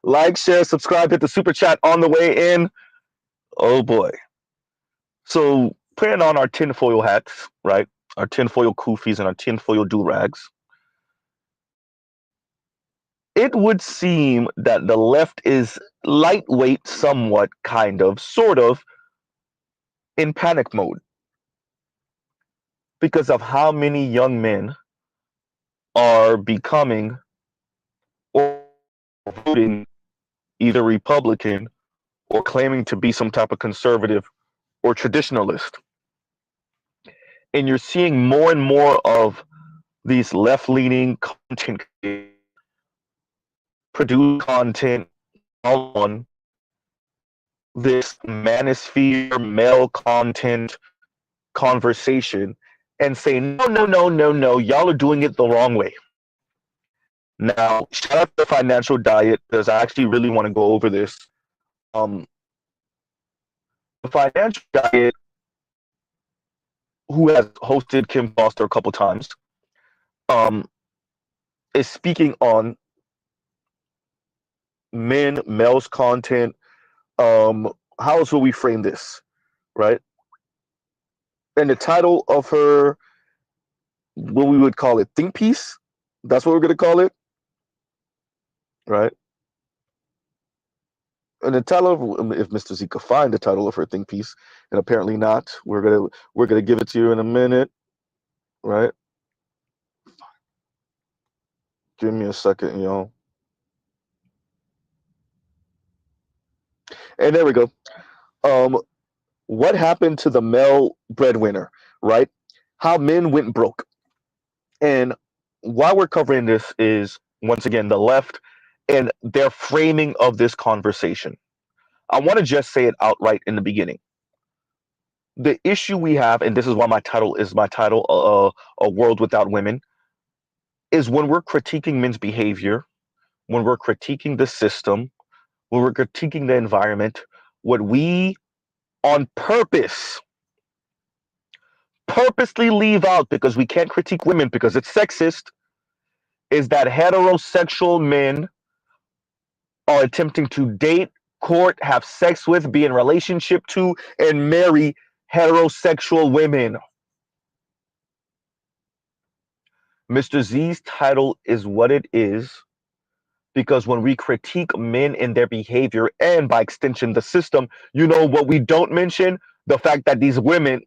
Like, share, subscribe, hit the super chat on the way in. Oh boy. So putting on our tinfoil hats, right? Our tinfoil kufis and our tinfoil do-rags. It would seem that the left is lightweight, somewhat, kind of, sort of, in panic mode because of how many young men are becoming or voting either Republican or claiming to be some type of conservative or traditionalist. And you're seeing more and more of these left-leaning content produce content on this manosphere male content conversation and say, no, no, no, no, no, y'all are doing it the wrong way. Now, shout out to the financial diet because I actually really want to go over this. The financial diet, who has hosted Kim Foster a couple times, is speaking on males content. How else will we frame this, right? And the title of her, what we would call it, think piece. That's what we're going to call it, right? And the title of, if Mr. Z could find the title of her think piece, and apparently not, we're gonna give it to you in a minute, right? Give me a second, y'all. And there we go. What happened to the male breadwinner, right? How men went broke. And why we're covering this is once again the left and their framing of this conversation. I want to just say it outright in the beginning. The issue we have, and this is why my title is my title, A World Without Women, is when we're critiquing men's behavior, when we're critiquing the system, when we're critiquing the environment, what we on purposely leave out because we can't critique women because it's sexist, is that heterosexual men are attempting to date, court, have sex with, be in relationship to, and marry heterosexual women. Mr. Z's title is what it is because when we critique men and their behavior, and by extension the system, you know what we don't mention? The fact that these women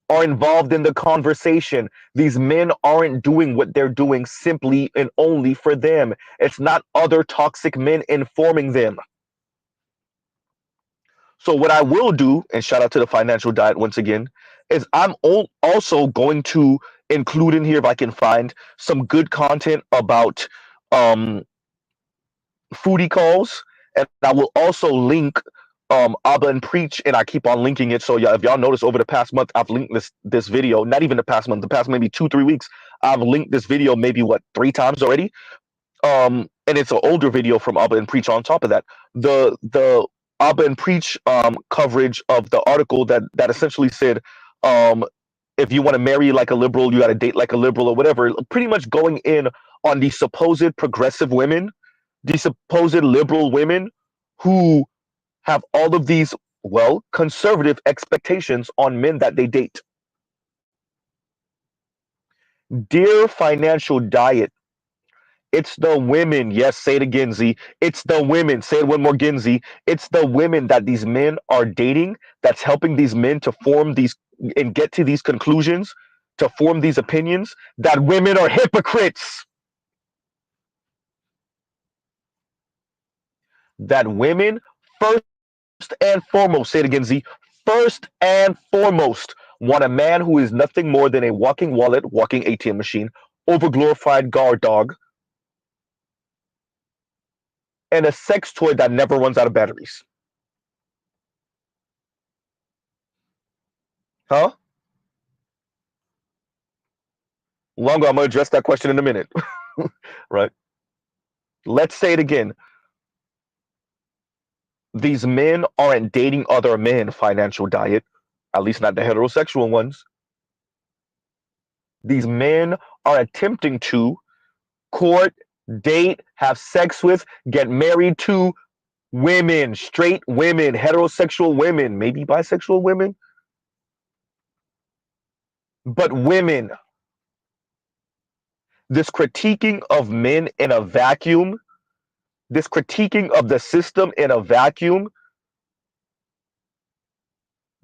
are involved in the conversation. These men aren't doing what they're doing simply and only for them. It's not other toxic men informing them. So what I will do, and shout out to the financial diet once again, is I'm also going to include in here, if I can find, some good content about foodie calls, and I will also link Abba and Preach, and I keep on linking it. So if y'all notice, over the past month, I've linked this video. Not even the past month, the past maybe 2-3 weeks, I've linked this video maybe 3 times already. And it's an older video from Abba and Preach. On top of that, the Abba and Preach coverage of the article that essentially said, if you want to marry like a liberal, you got to date like a liberal or whatever. Pretty much going in on the supposed progressive women, the supposed liberal women who have all of these, conservative expectations on men that they date. Dear financial diet, it's the women. Yes, say it again, Z. It's the women. Say it one more again, Z. It's the women that these men are dating that's helping these men to form these and get to these conclusions, to form these opinions, that women are hypocrites. That women, first and foremost, say it again, Z, first and foremost, want a man who is nothing more than a walking wallet, walking ATM machine, overglorified guard dog, and a sex toy that never runs out of batteries. Huh? Longo, I'm going to address that question in a minute. Right? Let's say it again. These men aren't dating other men, financial diet, at least not the heterosexual ones. These men are attempting to court, date, have sex with, get married to women, straight women, heterosexual women, maybe bisexual women, but women. This critiquing of men in a vacuum, this critiquing of the system in a vacuum,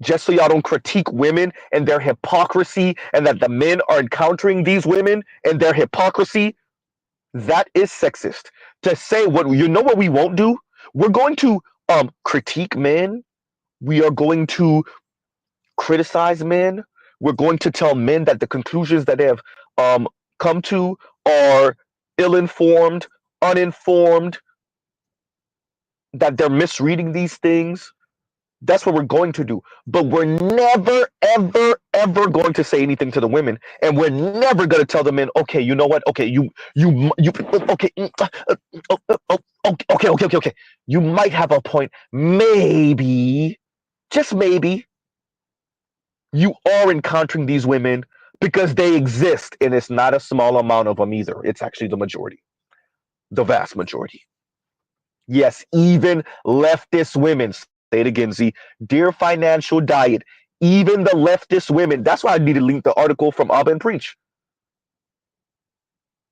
just so y'all don't critique women and their hypocrisy, and that the men are encountering these women and their hypocrisy, that is sexist. To say what, you know what we won't do? We're going to critique men. We are going to criticize men. We're going to tell men that the conclusions that they have come to are ill-informed, uninformed, that they're misreading these things. That's what we're going to do. But we're never, ever, ever going to say anything to the women, and we're never going to tell the men, okay, you know what? Okay, okay, okay. You might have a point. Maybe, just maybe, you are encountering these women because they exist, and it's not a small amount of them either. It's actually the majority, the vast majority. Yes, even leftist women. Say it again, Z. Dear Financial Diet, even the leftist women. That's why I need to link the article from Abba and Preach,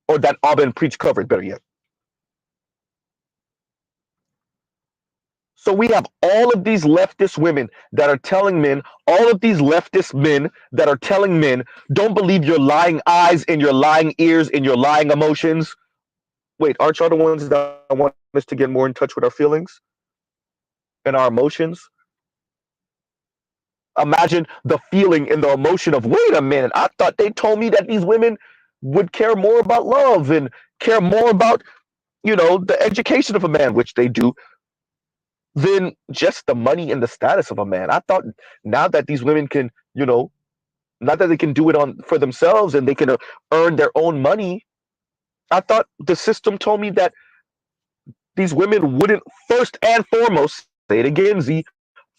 or that Abba and Preach covered, better yet. So we have all of these leftist women that are telling men, all of these leftist men that are telling men, don't believe your lying eyes and your lying ears and your lying emotions. Wait, aren't y'all the ones that want us to get more in touch with our feelings and our emotions? Imagine the feeling and the emotion of, wait a minute, I thought they told me that these women would care more about love and care more about, the education of a man, which they do, than just the money and the status of a man. I thought now that these women can, not that they can do it for themselves and they can earn their own money. I thought the system told me that these women wouldn't, first and foremost, say it again, Z,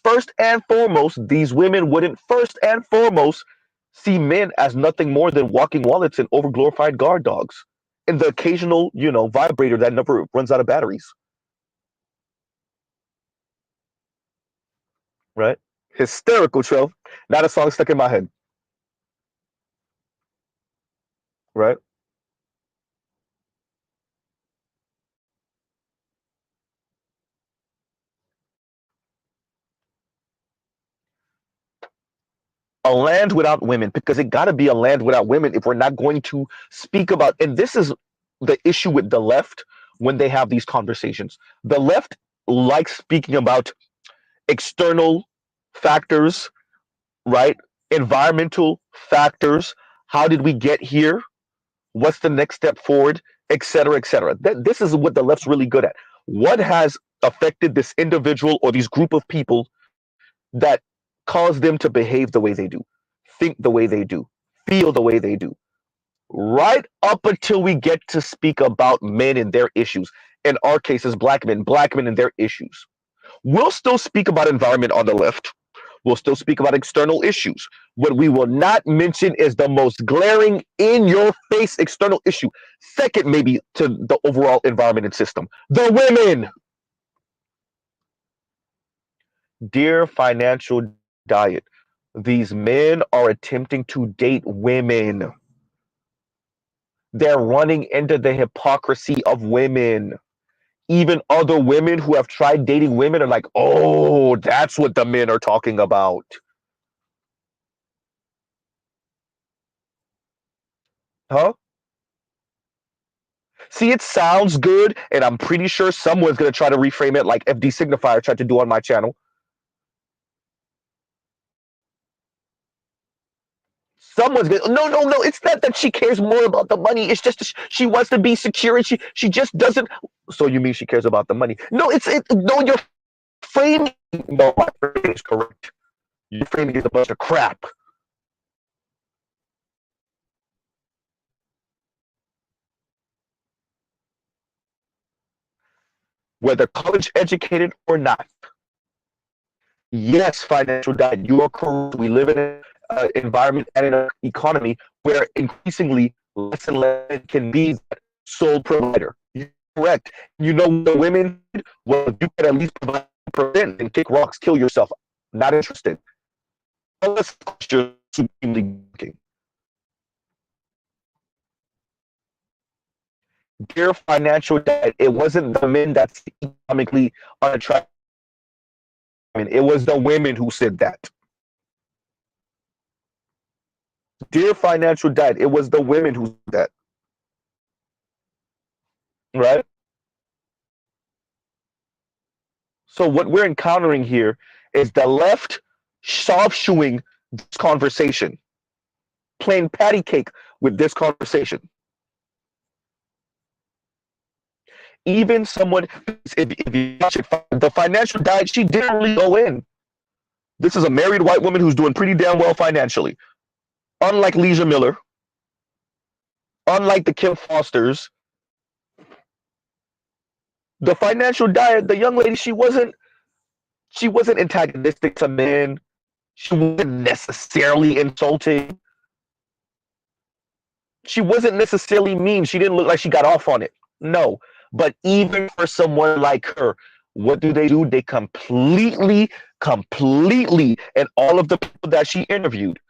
first and foremost, these women wouldn't first and foremost see men as nothing more than walking wallets and overglorified guard dogs and the occasional, vibrator that never runs out of batteries. Right? Hysterical, Trell. Now the song stuck in my head. Right? A land without women, because it got to be a land without women if we're not going to speak about, and this is the issue with the left when they have these conversations. The left likes speaking about external factors, right? Environmental factors. How did we get here? What's the next step forward, et cetera, et cetera. This is what the left's really good at. What has affected this individual or these group of people that cause them to behave the way they do, think the way they do, feel the way they do? Right up until we get to speak about men and their issues. In our cases, black men and their issues. We'll still speak about environment on the left. We'll still speak about external issues. What we will not mention is the most glaring, in your face external issue, second maybe to the overall environment and system: the women. Dear Financial Diet, these men are attempting to date women. They're running into the hypocrisy of women. Even other women who have tried dating women are like, oh, that's what the men are talking about. Huh? See, it sounds good, and I'm pretty sure someone's going to try to reframe it like FD Signifier tried to do on my channel. Someone's going to, no, it's not that she cares more about the money. It's just she wants to be secure, and she just doesn't. So you mean she cares about the money? No, no, you're framing. No, my framing is correct. Your framing is a bunch of crap. Whether college educated or not. Yes, Financial Diet, you are correct. We live in an environment and in an economy where increasingly less and less can be that sole provider. Correct. You know what the women did? Well, you could at least provide percent and kick rocks, kill yourself. Not interested. Unless you're supremely looking. Dear financial debt, it wasn't the men that's economically unattractive. It was the women who said that. Dear financial debt, it was the women who said that. Right? So what we're encountering here is the left soft shoeing this conversation, playing patty cake with this conversation. Even someone, if you watch it, the financial diet, she didn't really go in. This is a married white woman who's doing pretty damn well financially. Unlike Leisha Miller, unlike the Kim Fosters, the financial diet, the young lady, she wasn't antagonistic to men. She wasn't necessarily insulting. She wasn't necessarily mean. She didn't look like she got off on it. No. But even for someone like her, what do? They completely, and all of the people that she interviewed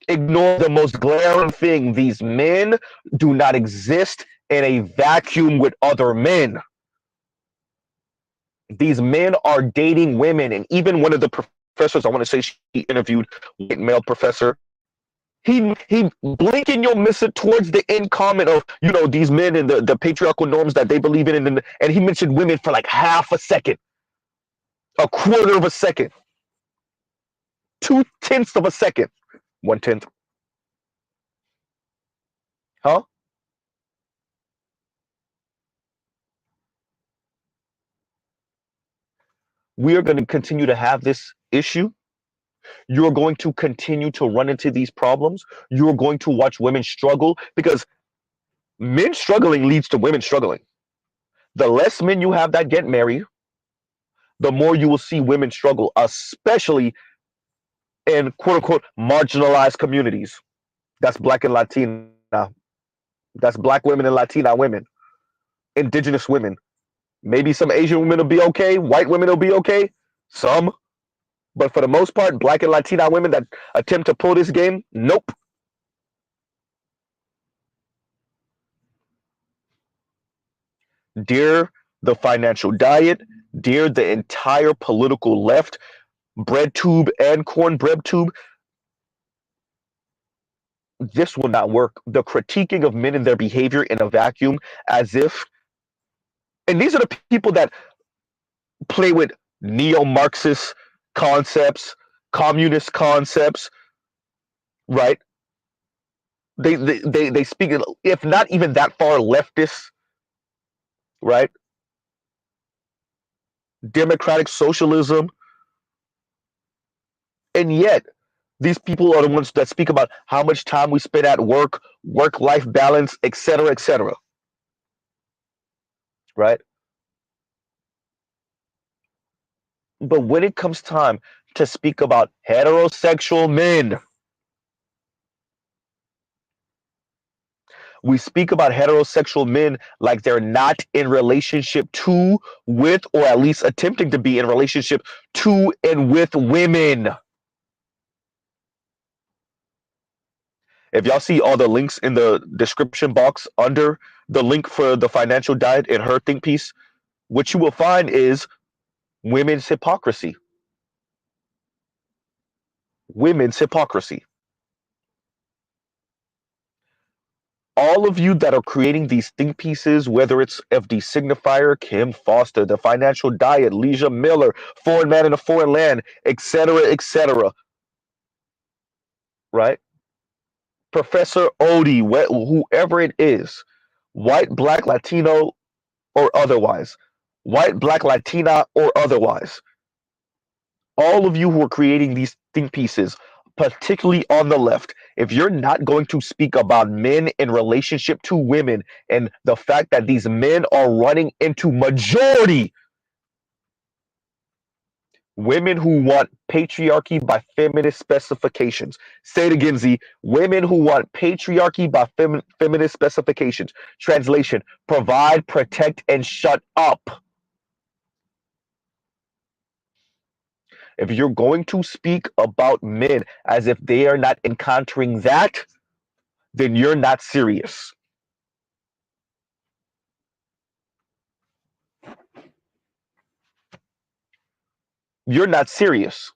ignore the most glaring thing. These men do not exist in a vacuum with other men. These men are dating women. And even one of the professors, I want to say she interviewed, white male professor, he blink and you'll miss it towards the end comment of, these men and the patriarchal norms that they believe in, and he mentioned women for like half a second, a quarter of a second, 2/10 of a second, 1/10. Huh? We are going to continue to have this issue. You're going to continue to run into these problems. You're going to watch women struggle because men struggling leads to women struggling. The less men you have that get married, the more you will see women struggle, especially in quote unquote marginalized communities. That's Black and Latina. That's Black women and Latina women, indigenous women. Maybe some Asian women will be okay, white women will be okay, some. But for the most part, Black and Latina women that attempt to pull this game, nope. Dear the financial diet, dear the entire political left, bread tube and cornbread tube, this will not work. The critiquing of men and their behavior in a vacuum, as if, and these are the people that play with neo-Marxist concepts, communist concepts, right? They speak, if not even that far leftist, right? Democratic socialism, and yet these people are the ones that speak about how much time we spend at work, work-life balance, etc., right? But when it comes time to speak about heterosexual men, we speak about heterosexual men like they're not in relationship to, with, or at least attempting to be in relationship to and with women. If y'all see all the links in the description box under the link for the financial diet in her think piece, what you will find is women's hypocrisy. Women's hypocrisy. All of you that are creating these think pieces, whether it's FD Signifier, Kim Foster, the financial diet, Leisha Miller, foreign man in a foreign land, etc., right? Professor Odie, whoever it is, white, Black, Latino, or otherwise, white, Black, Latina, or otherwise, all of you who are creating these think pieces, particularly on the left, if you're not going to speak about men in relationship to women and the fact that these men are running into majority Women who want patriarchy by feminist specifications. Say it again, Z. Women who want patriarchy by feminist specifications. Translation: provide, protect, and shut up. If you're going to speak about men as if they are not encountering that, then you're not serious. You're not serious.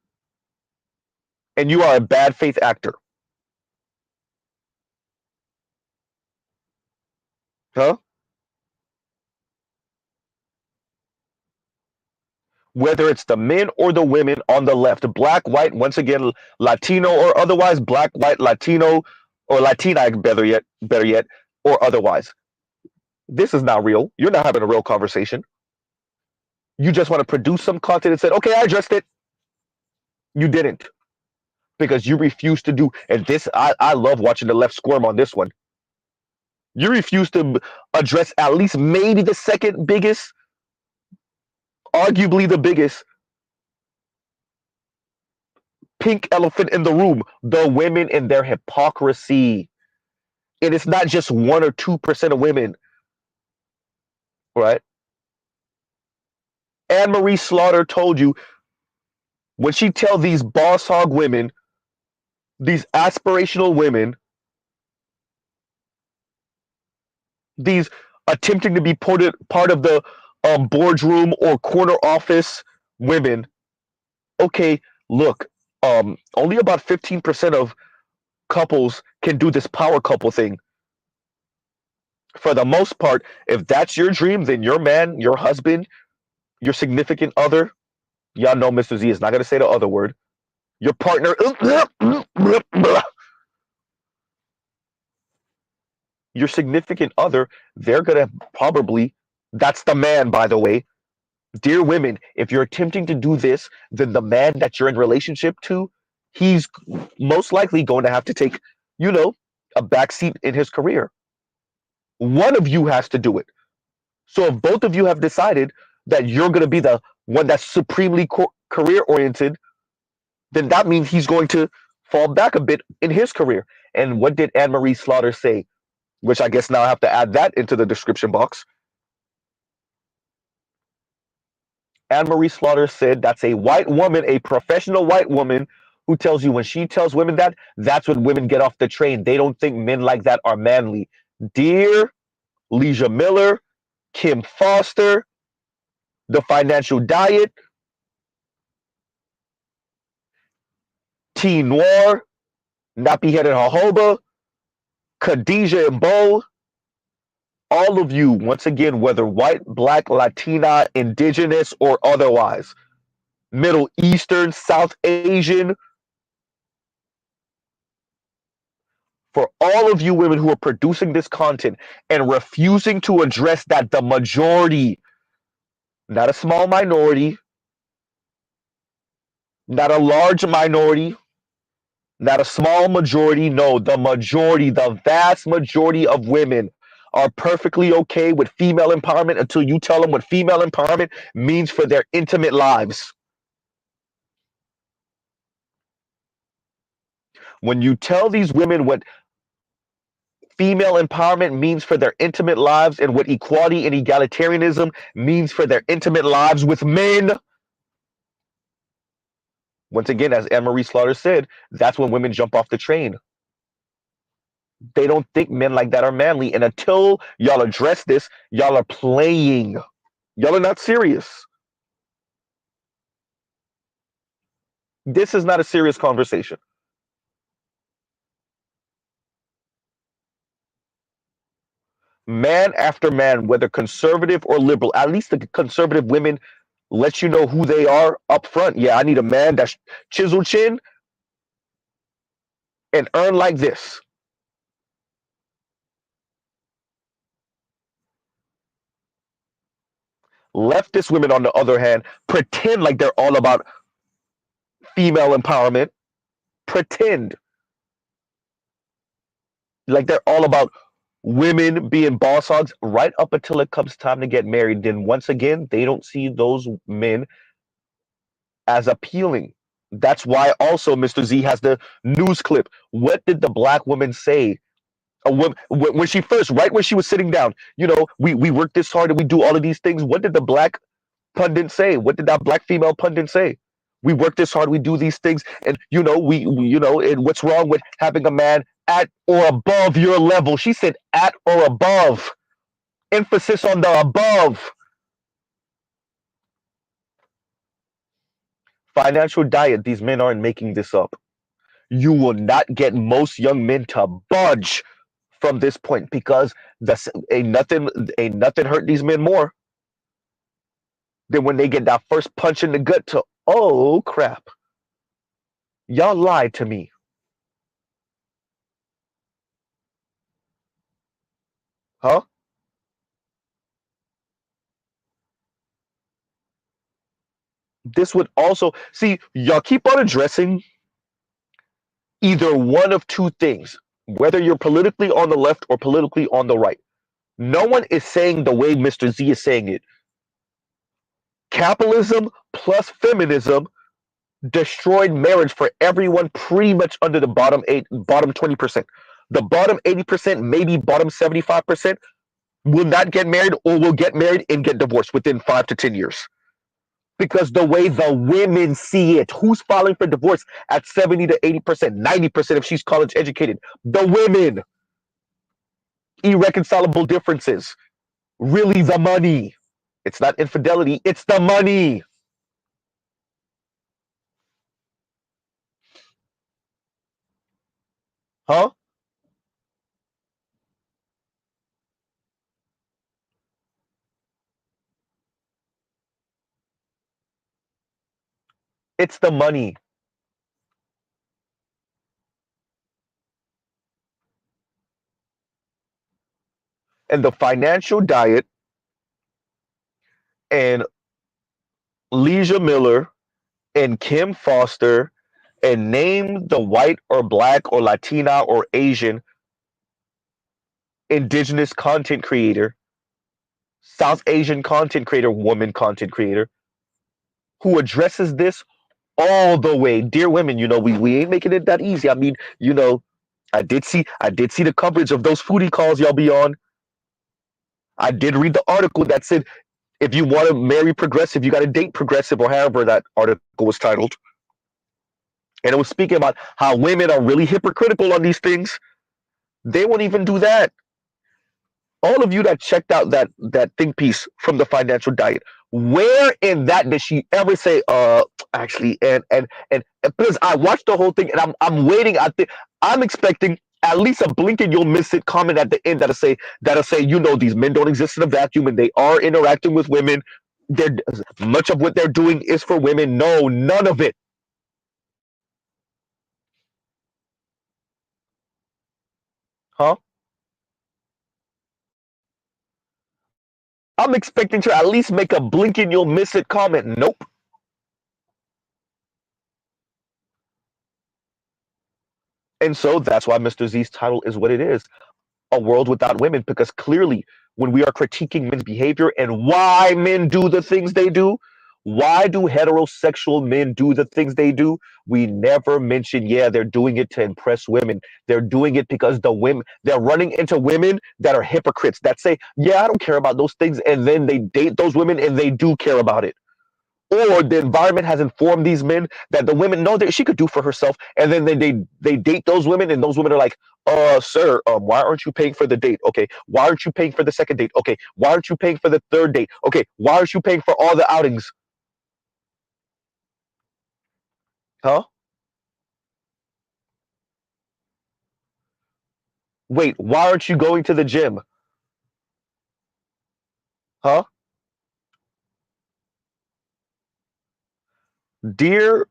And you are a bad faith actor. Huh? Whether it's the men or the women on the left, black, white, once again, Latino or otherwise, black, white, Latino, or Latina, better yet, or otherwise. This is not real. You're not having a real conversation. You just want to produce some content and said, okay, I addressed it. You didn't. Because you refuse to do, and this, I love watching the left squirm on this one. You refuse to address at least maybe the second biggest, arguably the biggest pink elephant in the room, the women and their hypocrisy. And it's not just 1 or 2% of women, right? Anne Marie Slaughter told you when she tell these boss hog women, these aspirational women, these attempting to be part of the boardroom or corner office women, okay, look, only about 15% of couples can do this power couple thing. For the most part, if that's your dream, then your man, your husband, your significant other, y'all know Mr. Z is not going to say the other word, your partner, your significant other, they're going to probably, that's the man, by the way. Dear women, if you're attempting to do this, then the man that you're in relationship to, he's most likely going to have to take, you know, a backseat in his career. One of you has to do it. So if both of you have decided that you're going to be the one that's supremely career oriented, then that means he's going to fall back a bit in his career. And what did Anne Marie Slaughter say? Which I guess now I have to add that into the description box. Anne Marie Slaughter said that's a white woman, a professional white woman, who tells you when she tells women that, that's when women get off the train. They don't think men like that are manly. Dear Leisha Miller, Kim Foster, The Financial Diet, T Noir, Nappy Headed Jojoba, Khadijah and Bo, all of you, once again, whether white, black, Latina, indigenous, or otherwise, Middle Eastern, South Asian, for all of you women who are producing this content and refusing to address that the majority, not a small minority, not a large minority, not a small majority, no, the majority, the vast majority of women are perfectly okay with female empowerment until you tell them what female empowerment means for their intimate lives. When you tell these women what female empowerment means for their intimate lives and what equality and egalitarianism means for their intimate lives with men, once again, as Anne Marie Slaughter said, that's when women jump off the train. They don't think men like that are manly. And until y'all address this, y'all are playing. Y'all are not serious. This is not a serious conversation. Man after man, whether conservative or liberal, at least the conservative women let you know who they are up front. Yeah, I need a man that's chisel chin and earn like this. Leftist women, on the other hand, pretend like they're all about female empowerment, pretend like they're all about women being boss hogs right up until it comes time to get married. Then once again, they don't see those men as appealing. That's why also Mr. Z has the news clip. What did the black woman say? A woman, when she first, right when she was sitting down, we work this hard and we do all of these things. What did the black pundit say? What did that black female pundit say? We work this hard, we do these things, and and what's wrong with having a man at or above your level? She said at or above. Emphasis on the above. Financial diet. These men aren't making this up. You will not get most young men to budge from this point because that's ain't nothing hurt these men more than when they get that first punch in the gut to, oh crap, y'all lied to me. Huh? This would also see, y'all keep on addressing either one of two things, whether you're politically on the left or politically on the right. No one is saying the way Mr. Z is saying it. Capitalism plus feminism destroyed marriage for everyone pretty much under the bottom 20%. The bottom 80%, maybe bottom 75%, will not get married or will get married and get divorced within 5 to 10 years. Because the way the women see it, who's filing for divorce at 70 to 80%, 90% if she's college educated? The women. Irreconcilable differences. Really the money. It's not infidelity, it's the money. Huh? It's the money. And the financial diet and Leisha Miller and Kim Foster and name the white or black or Latina or Asian indigenous content creator, South Asian content creator, woman content creator who addresses this all the way. Dear women, we ain't making it that easy. I mean, I did see the coverage of those foodie calls y'all be on. I did read the article that said if you want to marry progressive, you got to date progressive, or however that article was titled. And it was speaking about how women are really hypocritical on these things. They won't even do that. All of you that checked out that think piece from the financial diet, where in that did she ever say, actually, and because I watched the whole thing and I'm waiting. I'm expecting at least a blink and you'll miss it comment at the end that'll say, these men don't exist in a vacuum and they are interacting with women. They're much of what they're doing is for women. No, none of it. Huh? I'm expecting to at least make a blink and you'll miss it comment. Nope. And so that's why Mr. Z's title is what it is, A World Without Women, because clearly when we are critiquing men's behavior and why men do the things they do, why do heterosexual men do the things they do? We never mention, yeah, they're doing it to impress women. They're doing it because they're running into women that are hypocrites that say, yeah, I don't care about those things. And then they date those women and they do care about it. Or the environment has informed these men that the women know that she could do for herself, and then they date those women, and those women are like, sir, why aren't you paying for the date? Okay, why aren't you paying for the second date? Okay, why aren't you paying for the third date? Okay, why aren't you paying for all the outings? Huh? Wait, why aren't you going to the gym? Huh? Dear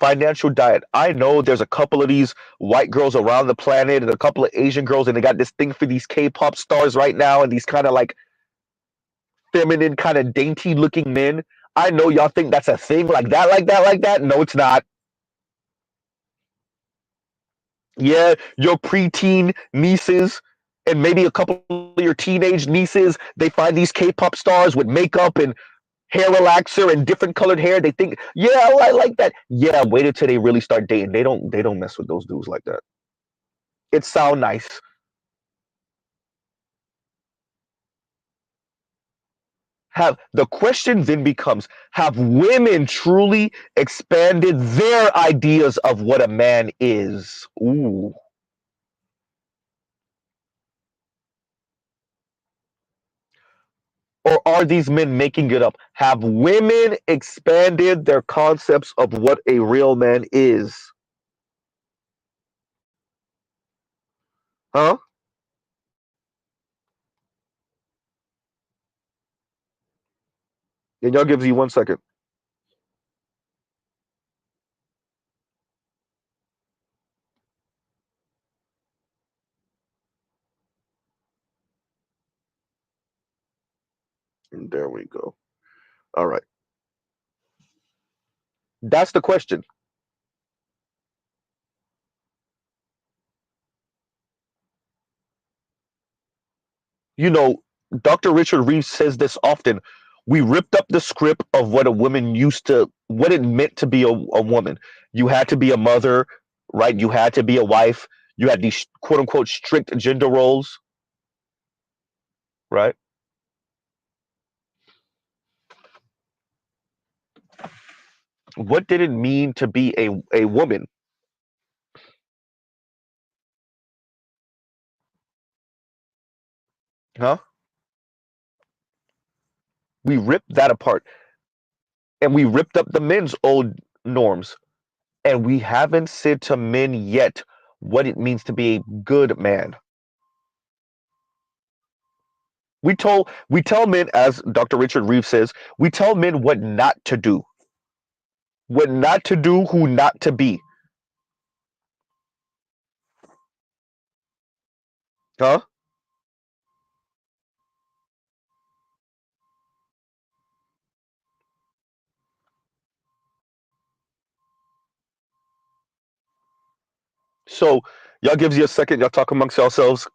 financial diet, I know there's a couple of these white girls around the planet and a couple of Asian girls, and they got this thing for these K-pop stars right now, and these kind of like feminine, kind of dainty looking men. I know y'all think that's a thing, like that, like that, like that. No, it's not. Yeah, your preteen nieces and maybe a couple of your teenage nieces, they find these K-pop stars with makeup and hair relaxer and different colored hair. They think, yeah, oh, I like that. Yeah, wait until they really start dating. They don't mess with those dudes like that. It sound nice. Have the question then becomes, have women truly expanded their ideas of what a man is? Ooh. Or are these men making it up? Have women expanded their concepts of what a real man is? Huh? And y'all gives you 1 second. And there we go. All right. That's the question. You know, Dr. Richard Reeves says this often. We ripped up the script of what a woman used to, what it meant to be a woman. You had to be a mother, right? You had to be a wife. You had these quote unquote strict gender roles, right? What did it mean to be a woman? Huh? We ripped that apart and we ripped up the men's old norms. And we haven't said to men yet what it means to be a good man. We tell men, as Dr. Richard Reeves says, we tell men what not to do, who not to be. Huh? So y'all gives you a second, y'all talk amongst yourselves.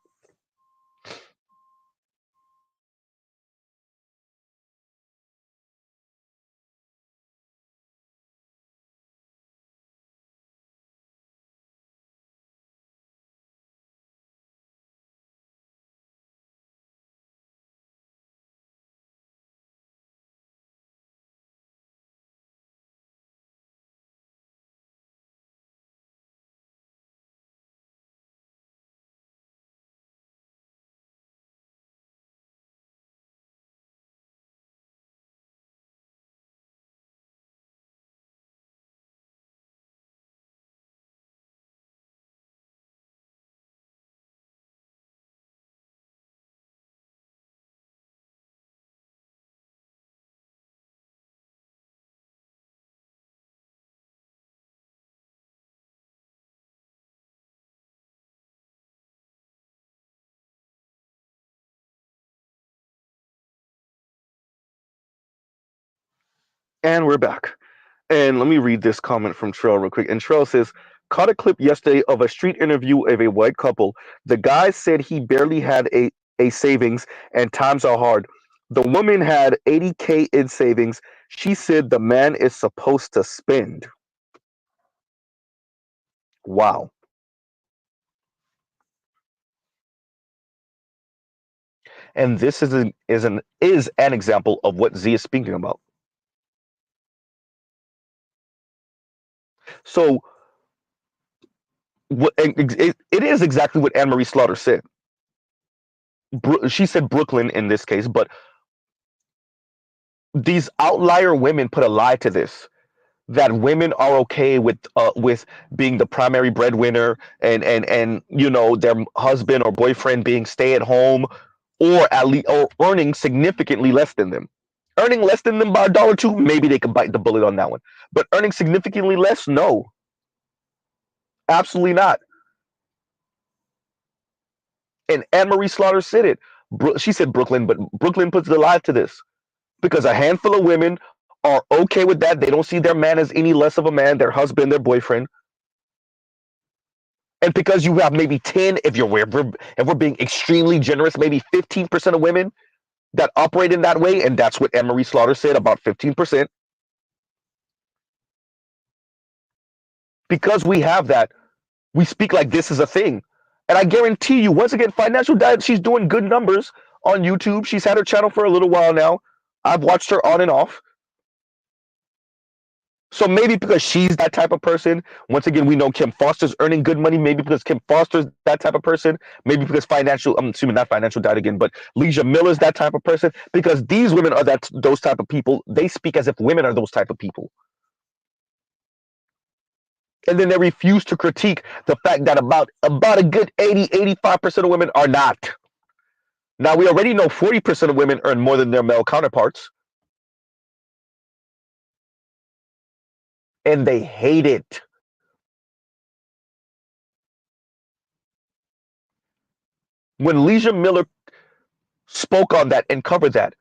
And we're back. And let me read this comment from Trell real quick. And Trell says, caught a clip yesterday of a street interview of a white couple. The guy said he barely had a savings and times are hard. The woman had 80K in savings. She said the man is supposed to spend. Wow. And this is an example of what Z is speaking about. So it is exactly what Anne Marie Slaughter said. She said Brooklyn in this case, but these outlier women put a lie to this, that women are okay with being the primary breadwinner and their husband or boyfriend being stay at home, or at least or earning significantly less than them. Earning less than them by a dollar or two, maybe they could bite the bullet on that one. But earning significantly less, no, absolutely not. And Anne Marie Slaughter said it. She said Brooklyn, but Brooklyn puts the lie to this because a handful of women are okay with that. They don't see their man as any less of a man, their husband, their boyfriend. And because you have maybe 10, if we're being extremely generous, maybe 15% of women that operate in that way, and that's what Anne-Marie Slaughter said, about 15%. Because we have that, we speak like this is a thing. And I guarantee you, once again, Financial Diet, she's doing good numbers on YouTube. She's had her channel for a little while now. I've watched her on and off. So maybe because she's that type of person, once again, we know Kim Foster's earning good money. Maybe because Kim Foster's that type of person. Maybe because I'm assuming not Financial Diet again, but Leisha Miller's that type of person. Because these women are those type of people. They speak as if women are those type of people. And then they refuse to critique the fact that about a good 85% of women are not. Now, we already know 40% of women earn more than their male counterparts. And they hate it. When Leisha Miller spoke on that and covered that,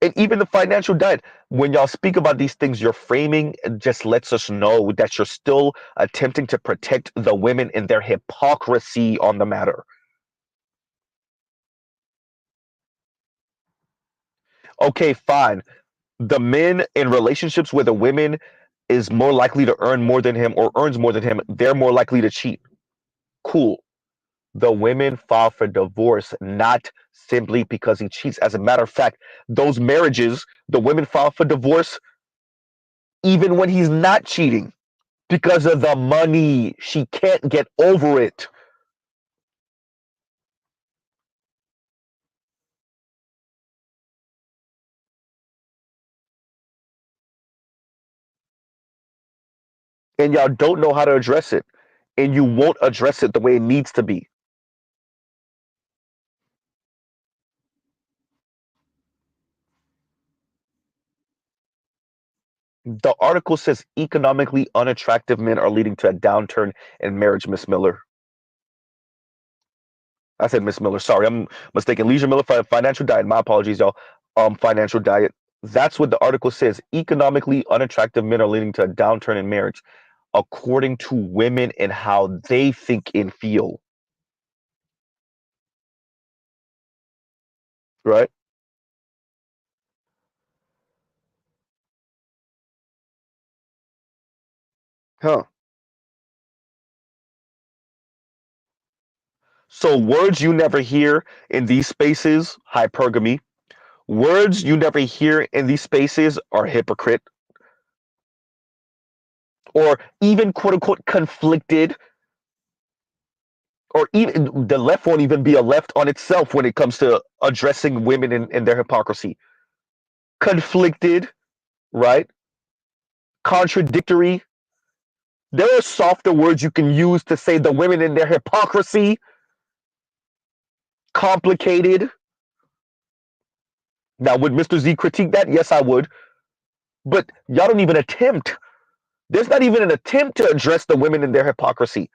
and even the Financial Diet, when y'all speak about these things, your framing just lets us know that you're still attempting to protect the women and their hypocrisy on the matter. Okay, fine. The men in relationships where the women is more likely to earn more than him or earns more than him, they're more likely to cheat. Cool. The women file for divorce not simply because he cheats. As a matter of fact, those marriages, the women file for divorce even when he's not cheating because of the money. She can't get over it. And y'all don't know how to address it. And you won't address it the way it needs to be. The article says economically unattractive men are leading to a downturn in marriage, Miss Miller. I said Miss Miller. Sorry, I'm mistaken. Leisha Miller, Financial Diet. My apologies, y'all. Financial Diet. That's what the article says. Economically unattractive men are leading to a downturn in marriage, according to women and how they think and feel. Right? Huh. So words you never hear in these spaces, hypergamy. Words you never hear in these spaces are hypocrite, or even quote unquote conflicted, or even the left won't even be a left on itself when it comes to addressing women and their hypocrisy. Conflicted, right? Contradictory. There are softer words you can use to say the women and their hypocrisy. Complicated. Now, would Mr. Z critique that? Yes, I would. But y'all don't even attempt. There's not even an attempt to address the women and their hypocrisy.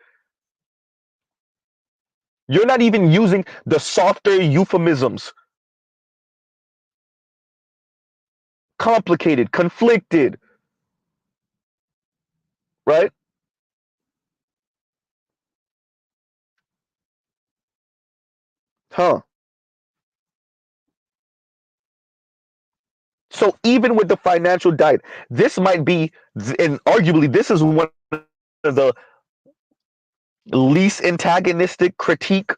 You're not even using the softer euphemisms. Complicated, conflicted, right? Huh. So even with the Financial Diet, this might be, and arguably, this is one of the least antagonistic critique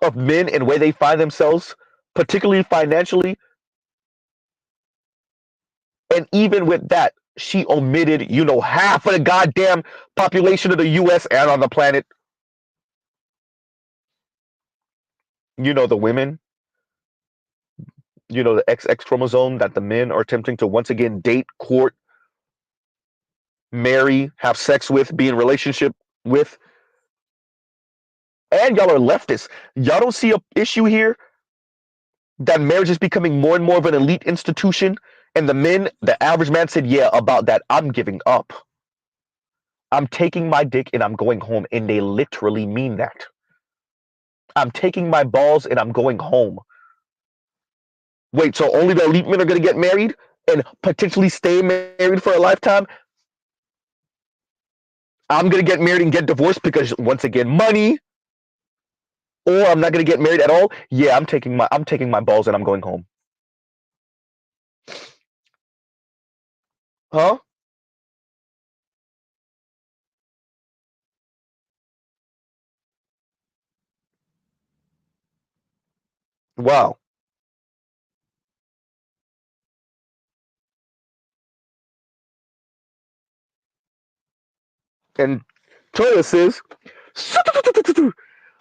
of men and where they find themselves, particularly financially. And even with that, she omitted, half of the goddamn population of the US and on the planet. The women, the XX chromosome that the men are attempting to once again date, court, marry, have sex with, be in relationship with. And y'all are leftists. Y'all don't see a issue here that marriage is becoming more and more of an elite institution. And the average man said, yeah, about that, I'm giving up. I'm taking my dick and I'm going home. And they literally mean that. I'm taking my balls and I'm going home. Wait, so only the elite men are going to get married and potentially stay married for a lifetime? I'm going to get married and get divorced because, once again, money. or I'm not gonna get married at all. Yeah, I'm taking my balls and I'm going home. Huh? Wow. And Toya says,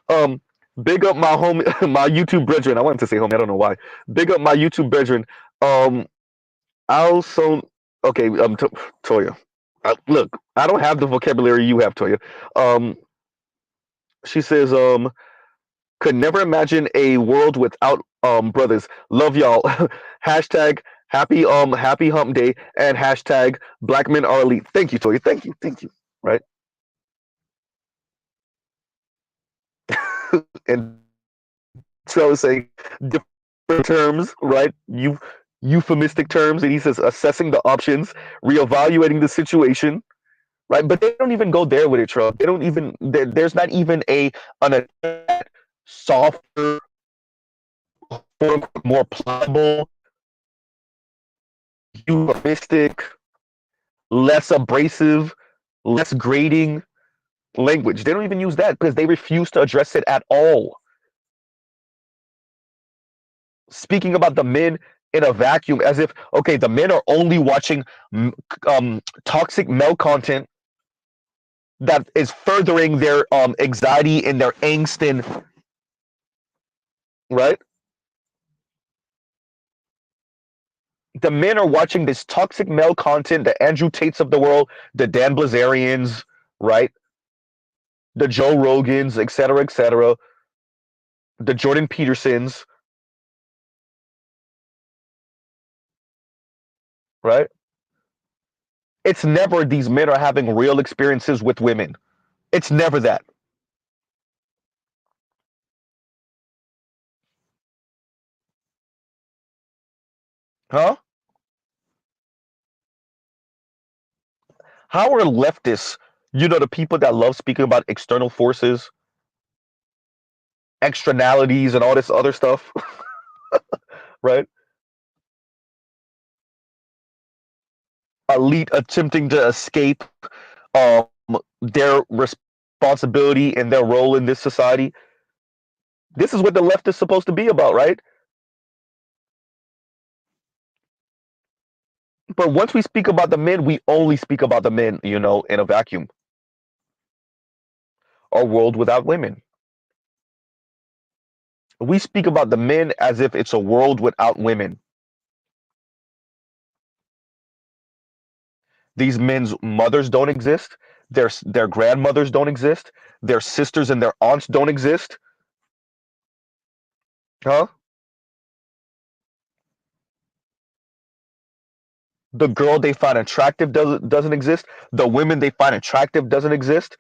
um, big up my home, my YouTube brethren. I wanted to say homie, I don't know why. Big up my YouTube brethren. Um, I also okay. Toya, look, I don't have the vocabulary you have, Toya. Um, she says, could never imagine a world without brothers. Love y'all. Hashtag happy hump day and hashtag black men are elite. Thank you, Toya. Thank you. Right. And so I was saying different terms, right? Euphemistic terms, and he says assessing the options, reevaluating the situation, right? But they don't even go there with it, Trump. They don't even there's not even an softer, more pliable, euphemistic, less abrasive, less grading language. They don't even use that because they refuse to address it at all. Speaking about the men in a vacuum as if okay, the men are only watching toxic male content that is furthering their anxiety and their angst and right. The men are watching this toxic male content, the Andrew Tates of the world, the Dan Blazarians, right, the Joe Rogans, etc., the Jordan Petersons, right. It's never these men are having real experiences with women. It's never that. Huh? How are leftists, the people that love speaking about external forces, externalities, and all this other stuff, right? Elite attempting to escape um, their responsibility and their role in this society. This is what the left is supposed to be about, right? But once we speak about the men, we only speak about the men, in a vacuum. A world without women. We speak about the men as if it's a world without women. These men's mothers don't exist. Their grandmothers don't exist. Their sisters and their aunts don't exist. Huh? The girl they find attractive doesn't exist. The women they find attractive doesn't exist.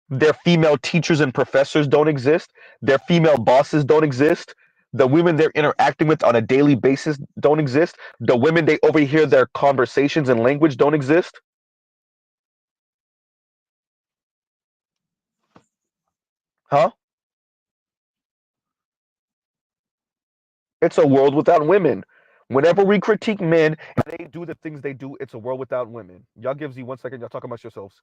Their female teachers and professors don't exist. Their female bosses don't exist. The women they're interacting with on a daily basis don't exist. The women they overhear their conversations and language don't exist. Huh? It's a world without women. Whenever we critique men and they do the things they do, it's a world without women. Y'all give Z 1 second. Y'all talk amongst yourselves.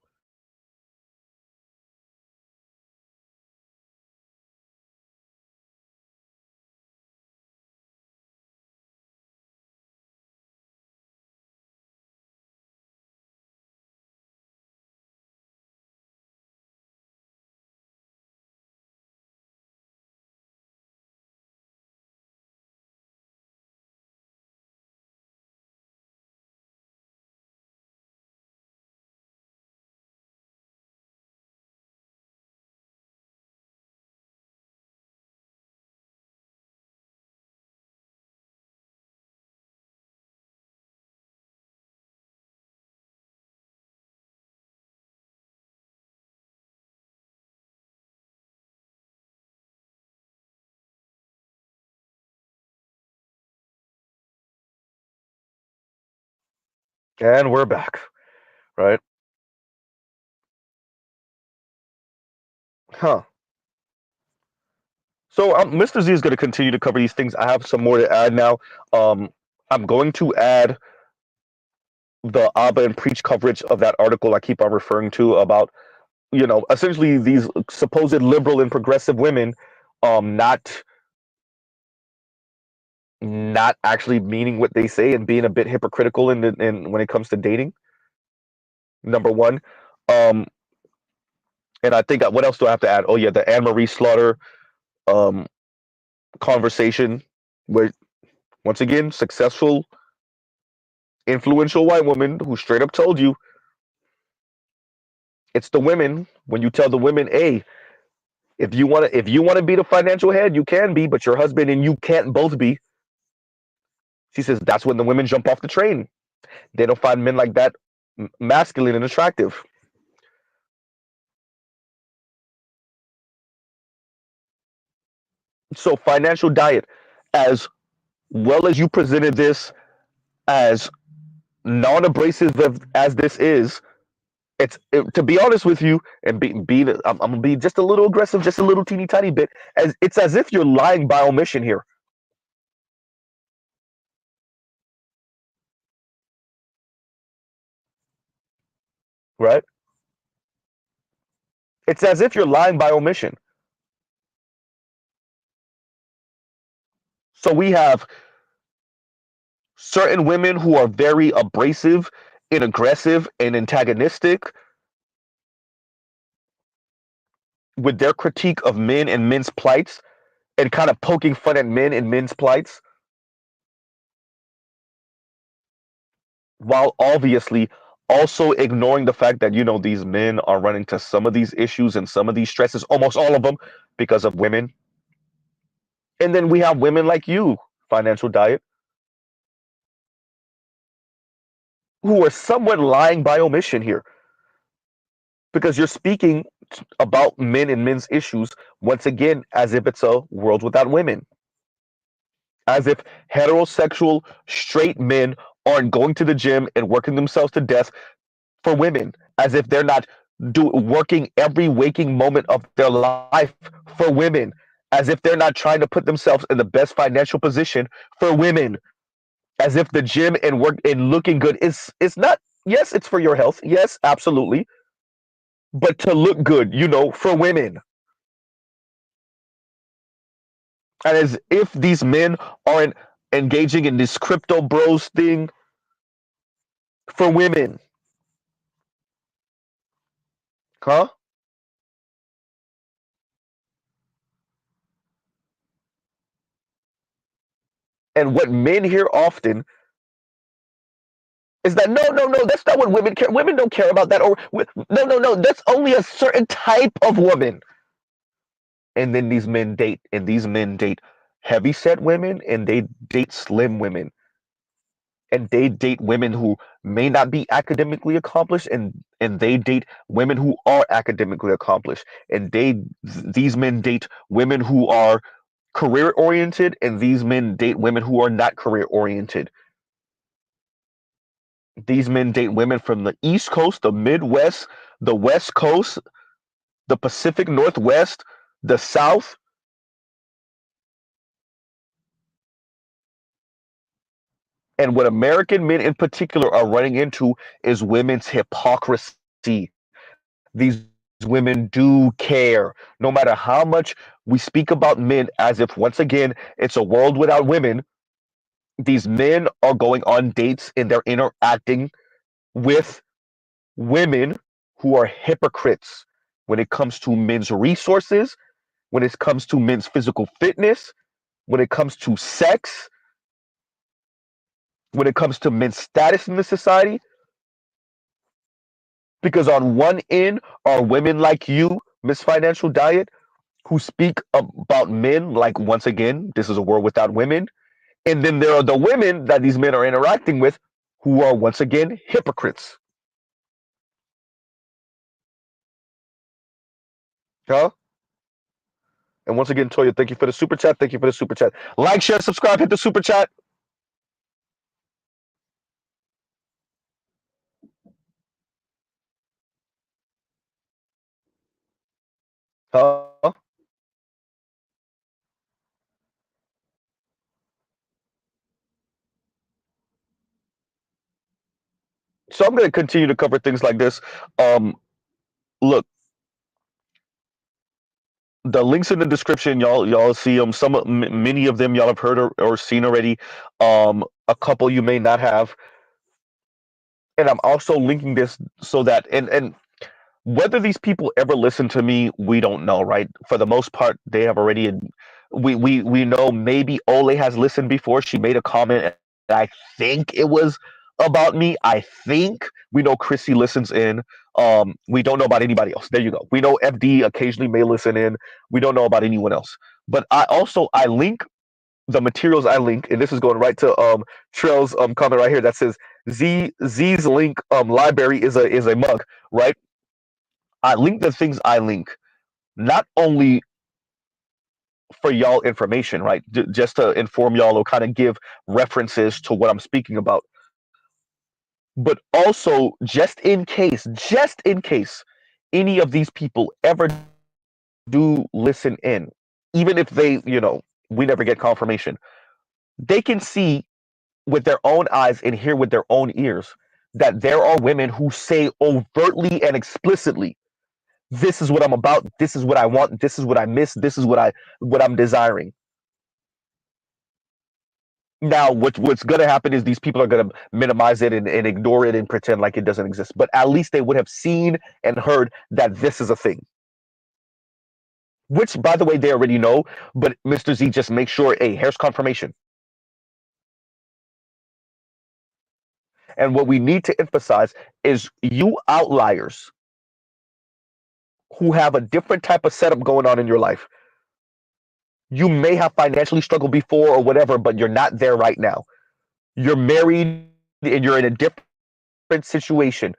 And we're back, right? Huh. So Mr. Z is going to continue to cover these things. I have some more to add now. Um, I'm going to add the Abba and Preach coverage of that article I keep on referring to about, essentially these supposed liberal and progressive women, not actually meaning what they say and being a bit hypocritical in when it comes to dating. Number one, um, and I think what else do I have to add? Oh yeah, the Anne Marie Slaughter um, conversation, where once again, successful, influential white woman who straight up told you it's the women. When you tell the women, hey, if you want to be the financial head, you can be, but your husband and you can't both be. She says that's when the women jump off the train. They don't find men like that masculine and attractive. So financial diet, as well as you presented this, as non-abrasive as this is, to be honest with you, and I'm gonna be just a little aggressive, just a little teeny tiny bit, as it's as if you're lying by omission here, right? It's as if you're lying by omission. So we have certain women who are very abrasive and aggressive and antagonistic with their critique of men and men's plights, and kind of poking fun at men and men's plights, while obviously also ignoring the fact that these men are running to some of these issues and some of these stresses, almost all of them, because of women. And then we have women like you, Financial Diet, who are somewhat lying by omission here, because you're speaking about men and men's issues once again as if it's a world without women, as if heterosexual straight men aren't going to the gym and working themselves to death for women, as if they're not working every waking moment of their life for women, as if they're not trying to put themselves in the best financial position for women, as if the gym and work and looking good is not, yes, it's for your health, yes, absolutely, but to look good, for women. And as if these men aren't engaging in this crypto bros thing for women. Huh? And what men hear often is that no, that's not what women care. Women don't care about that. Or no, that's only a certain type of woman. And then these men date heavy set women, and they date slim women, and they date women who may not be academically accomplished, and they date women who are academically accomplished, and these men date women who are career oriented, and these men date women who are not career oriented. These men date women from the East Coast, the Midwest, the West Coast, the Pacific Northwest, the South. And what American men in particular are running into is women's hypocrisy. These women do care. No matter how much we speak about men as if, once again, it's a world without women, these men are going on dates and they're interacting with women who are hypocrites when it comes to men's resources, when it comes to men's physical fitness, when it comes to sex, when it comes to men's status in the society. Because on one end are women like you, Miss Financial Diet, who speak about men like, once again, this is a world without women. And then there are the women that these men are interacting with who are, once again, hypocrites. Huh? And once again, Toya, thank you for the super chat. Thank you for the super chat. Like, share, subscribe, hit the super chat. Huh? So I'm going to continue to cover things like this. Um, Look, the links in the description, y'all see them. Many of them y'all have heard or seen already. A couple you may not have. And I'm also linking this so that and whether these people ever listen to me, we don't know, right? For the most part, they have already. We know maybe Ole has listened before. She made a comment, and I think it was about me. I think we know Chrissy listens in. We don't know about anybody else. There you go. We know FD occasionally may listen in. We don't know about anyone else. But I link the materials I link, and this is going right to Trail's comment right here that says Z's link library is a mug, right? I link the things I link, not only for y'all information, right? Just to inform y'all or kind of give references to what I'm speaking about, but also just in case any of these people ever do listen in, even if they, we never get confirmation, they can see with their own eyes and hear with their own ears that there are women who say overtly and explicitly, this is what I'm about, this is what I want, this is what I miss, this is what I'm desiring. Now what's gonna happen is these people are gonna minimize it and ignore it and pretend like it doesn't exist. But at least they would have seen and heard that this is a thing. Which by the way they already know, but Mr. Z just makes sure, hey, here's confirmation. And what we need to emphasize is you outliers who have a different type of setup going on in your life. You may have financially struggled before or whatever, but you're not there right now. You're married and you're in a different situation.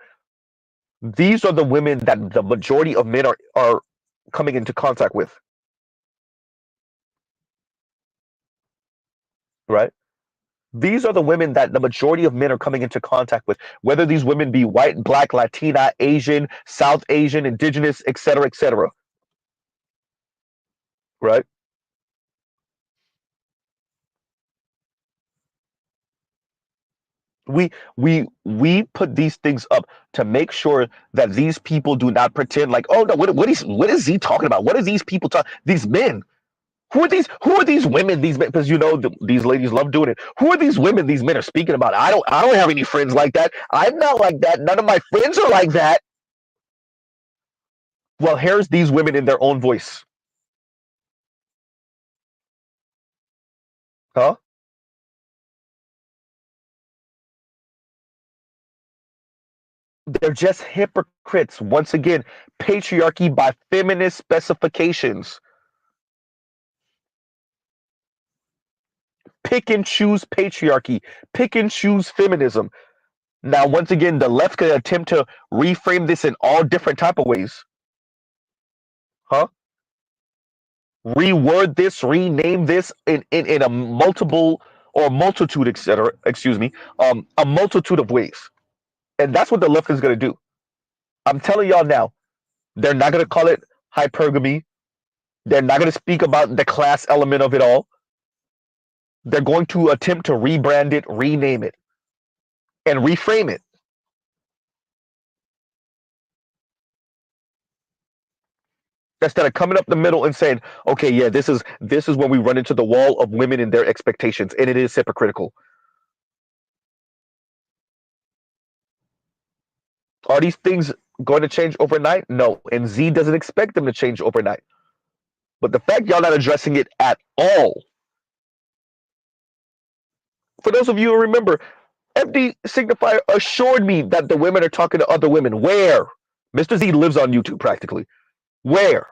These are the women that the majority of men are coming into contact with, right? These are the women that the majority of men are coming into contact with, whether these women be white, black, Latina, Asian, South Asian, indigenous, etc., right? We put these things up to make sure that these people do not pretend like, oh no, what is he talking about? What are these people talking? These men. Who are these women? These men, because these ladies love doing it. Who are these women? These men are speaking about. I don't have any friends like that. I'm not like that. None of my friends are like that. Well, here's these women in their own voice, huh? They're just hypocrites. Once again, patriarchy by feminist specifications. Pick and choose patriarchy. Pick and choose feminism. Now, once again, the left could attempt to reframe this in all different type of ways, huh? Reword this, rename this in a multiple or multitude, etc. Excuse me, a multitude of ways, and that's what the left is going to do. I'm telling y'all now, they're not going to call it hypergamy. They're not going to speak about the class element of it all. They're going to attempt to rebrand it, rename it, and reframe it. Instead of coming up the middle and saying, okay, yeah, this is when we run into the wall of women and their expectations, and it is hypocritical. Are these things going to change overnight? No, and Z doesn't expect them to change overnight. But the fact y'all not addressing it at all, for those of you who remember, FD Signifier assured me that the women are talking to other women. Where? Mr. Z lives on YouTube practically. Where?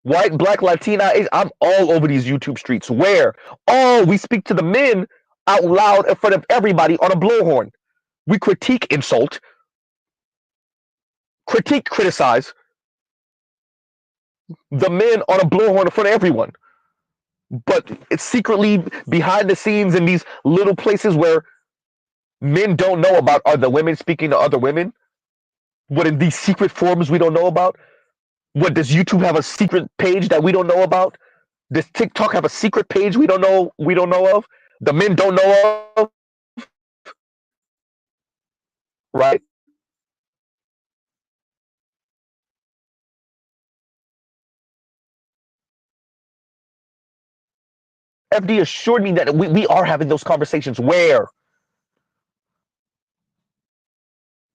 White, black, Latina, I'm all over these YouTube streets. Where? Oh, we speak to the men out loud in front of everybody on a blowhorn. We critique, insult, critique, criticize the men on a blowhorn in front of everyone. But it's secretly behind the scenes in these little places where men don't know about are the women speaking to other women. What in these secret forums we don't know about? What does YouTube have a secret page that we don't know about? Does TikTok have a secret page we don't know of? The men don't know of? right? FD assured me that we are having those conversations. Where?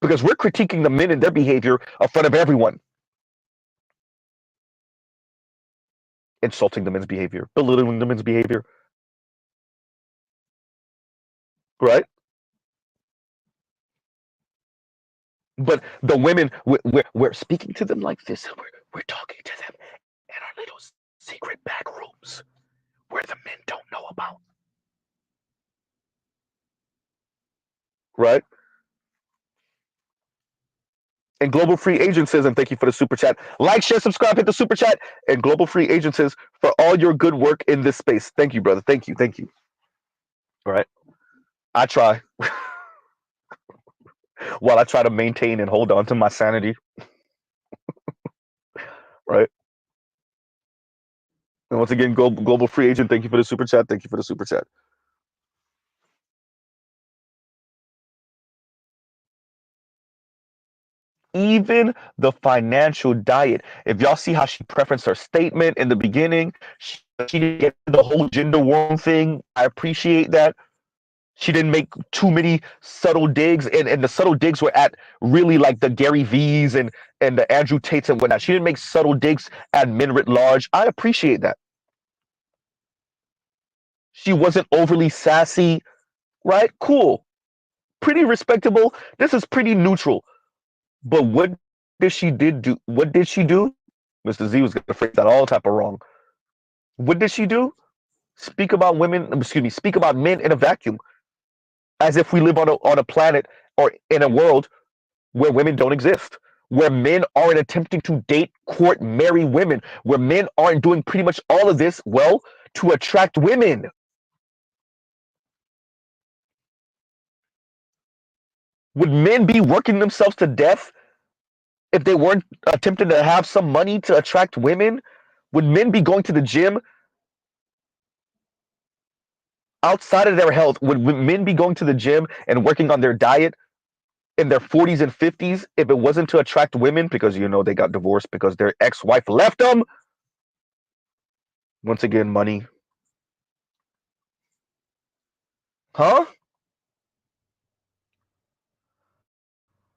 Because we're critiquing the men and their behavior in front of everyone, insulting the men's behavior, belittling the men's behavior, right? But the women, we're speaking to them like this. We're talking to them in our little secret back rooms where the men don't know about, right? And Global Free Agent says, and thank you for the super chat. Like, share, subscribe, hit the super chat. And Global Free Agent says, for all your good work in this space. Thank you, brother. Thank you. Thank you. All right. I try while I try to maintain and hold on to my sanity, right? And once again, Global Free Agent, thank you for the super chat. Thank you for the super chat. Even the financial diet. If y'all see how she preferenced her statement in the beginning, she didn't get the whole gender war thing. I appreciate that. She didn't make too many subtle digs, and the subtle digs were at really like the Gary V's and the Andrew Tates and whatnot. She didn't make subtle digs at men writ large. I appreciate that. She wasn't overly sassy, right? Cool. Pretty respectable. This is pretty neutral. But what did she did do? What did she do? Mr. Z was gonna phrase that all type of wrong. What did she do? Speak about women, excuse me, speak about men in a vacuum, as if we live on a planet or in a world where women don't exist, where men aren't attempting to date, court, marry women, where men aren't doing pretty much all of this, well, to attract women. Would men be working themselves to death if they weren't attempting to have some money to attract women? Would men be going to the gym outside of their health? Would men be going to the gym and working on their diet in their 40s and 50s if it wasn't to attract women because they got divorced because their ex-wife left them? Once again, money. Huh?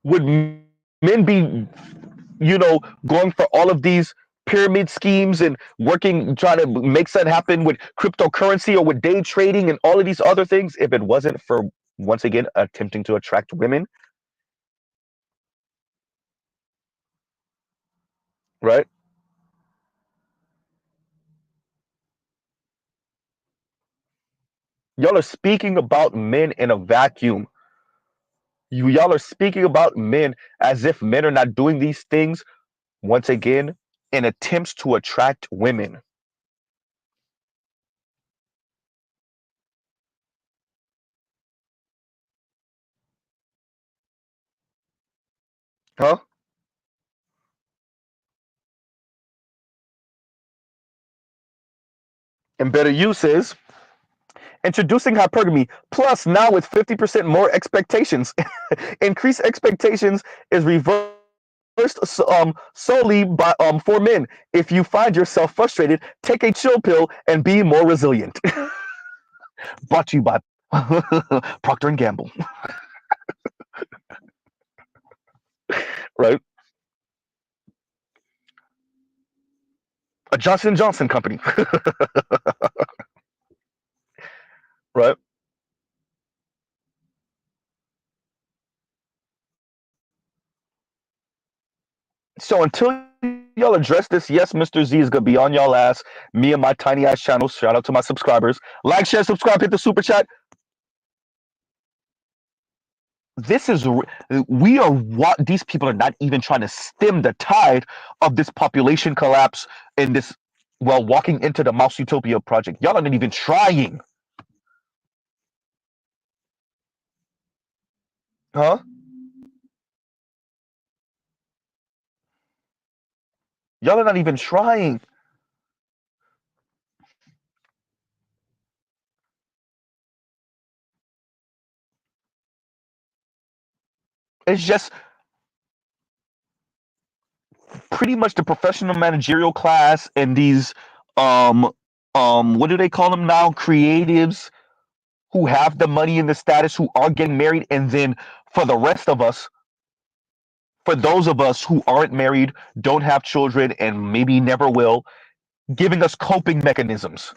Would men be, going for all of these pyramid schemes and working, trying to make something happen with cryptocurrency or with day trading and all of these other things if it wasn't for, once again, attempting to attract women, right? Y'all are speaking about men in a vacuum. Y'all are speaking about men as if men are not doing these things, once again, in attempts to attract women. Huh? And better use is introducing hypergamy, plus now with 50% more expectations. Increased expectations is reversed solely by for men. If you find yourself frustrated, take a chill pill and be more resilient. Brought to you by Procter and Gamble, right? A Johnson and Johnson company, right? So until y'all address this, yes, Mr. Z is gonna be on y'all ass. Me and my tiny ass channel. Shout out to my subscribers. Like, share, subscribe, hit the super chat. This is we are what these people are not even trying to stem the tide of this population collapse and this, well, walking into the Mouse Utopia project. Y'all aren't even trying, huh? Y'all are not even trying. It's just pretty much the professional managerial class and these um what do they call them now? Creatives who have the money and the status who are getting married, and then for the rest of us, for those of us who aren't married, don't have children, and maybe never will, giving us coping mechanisms.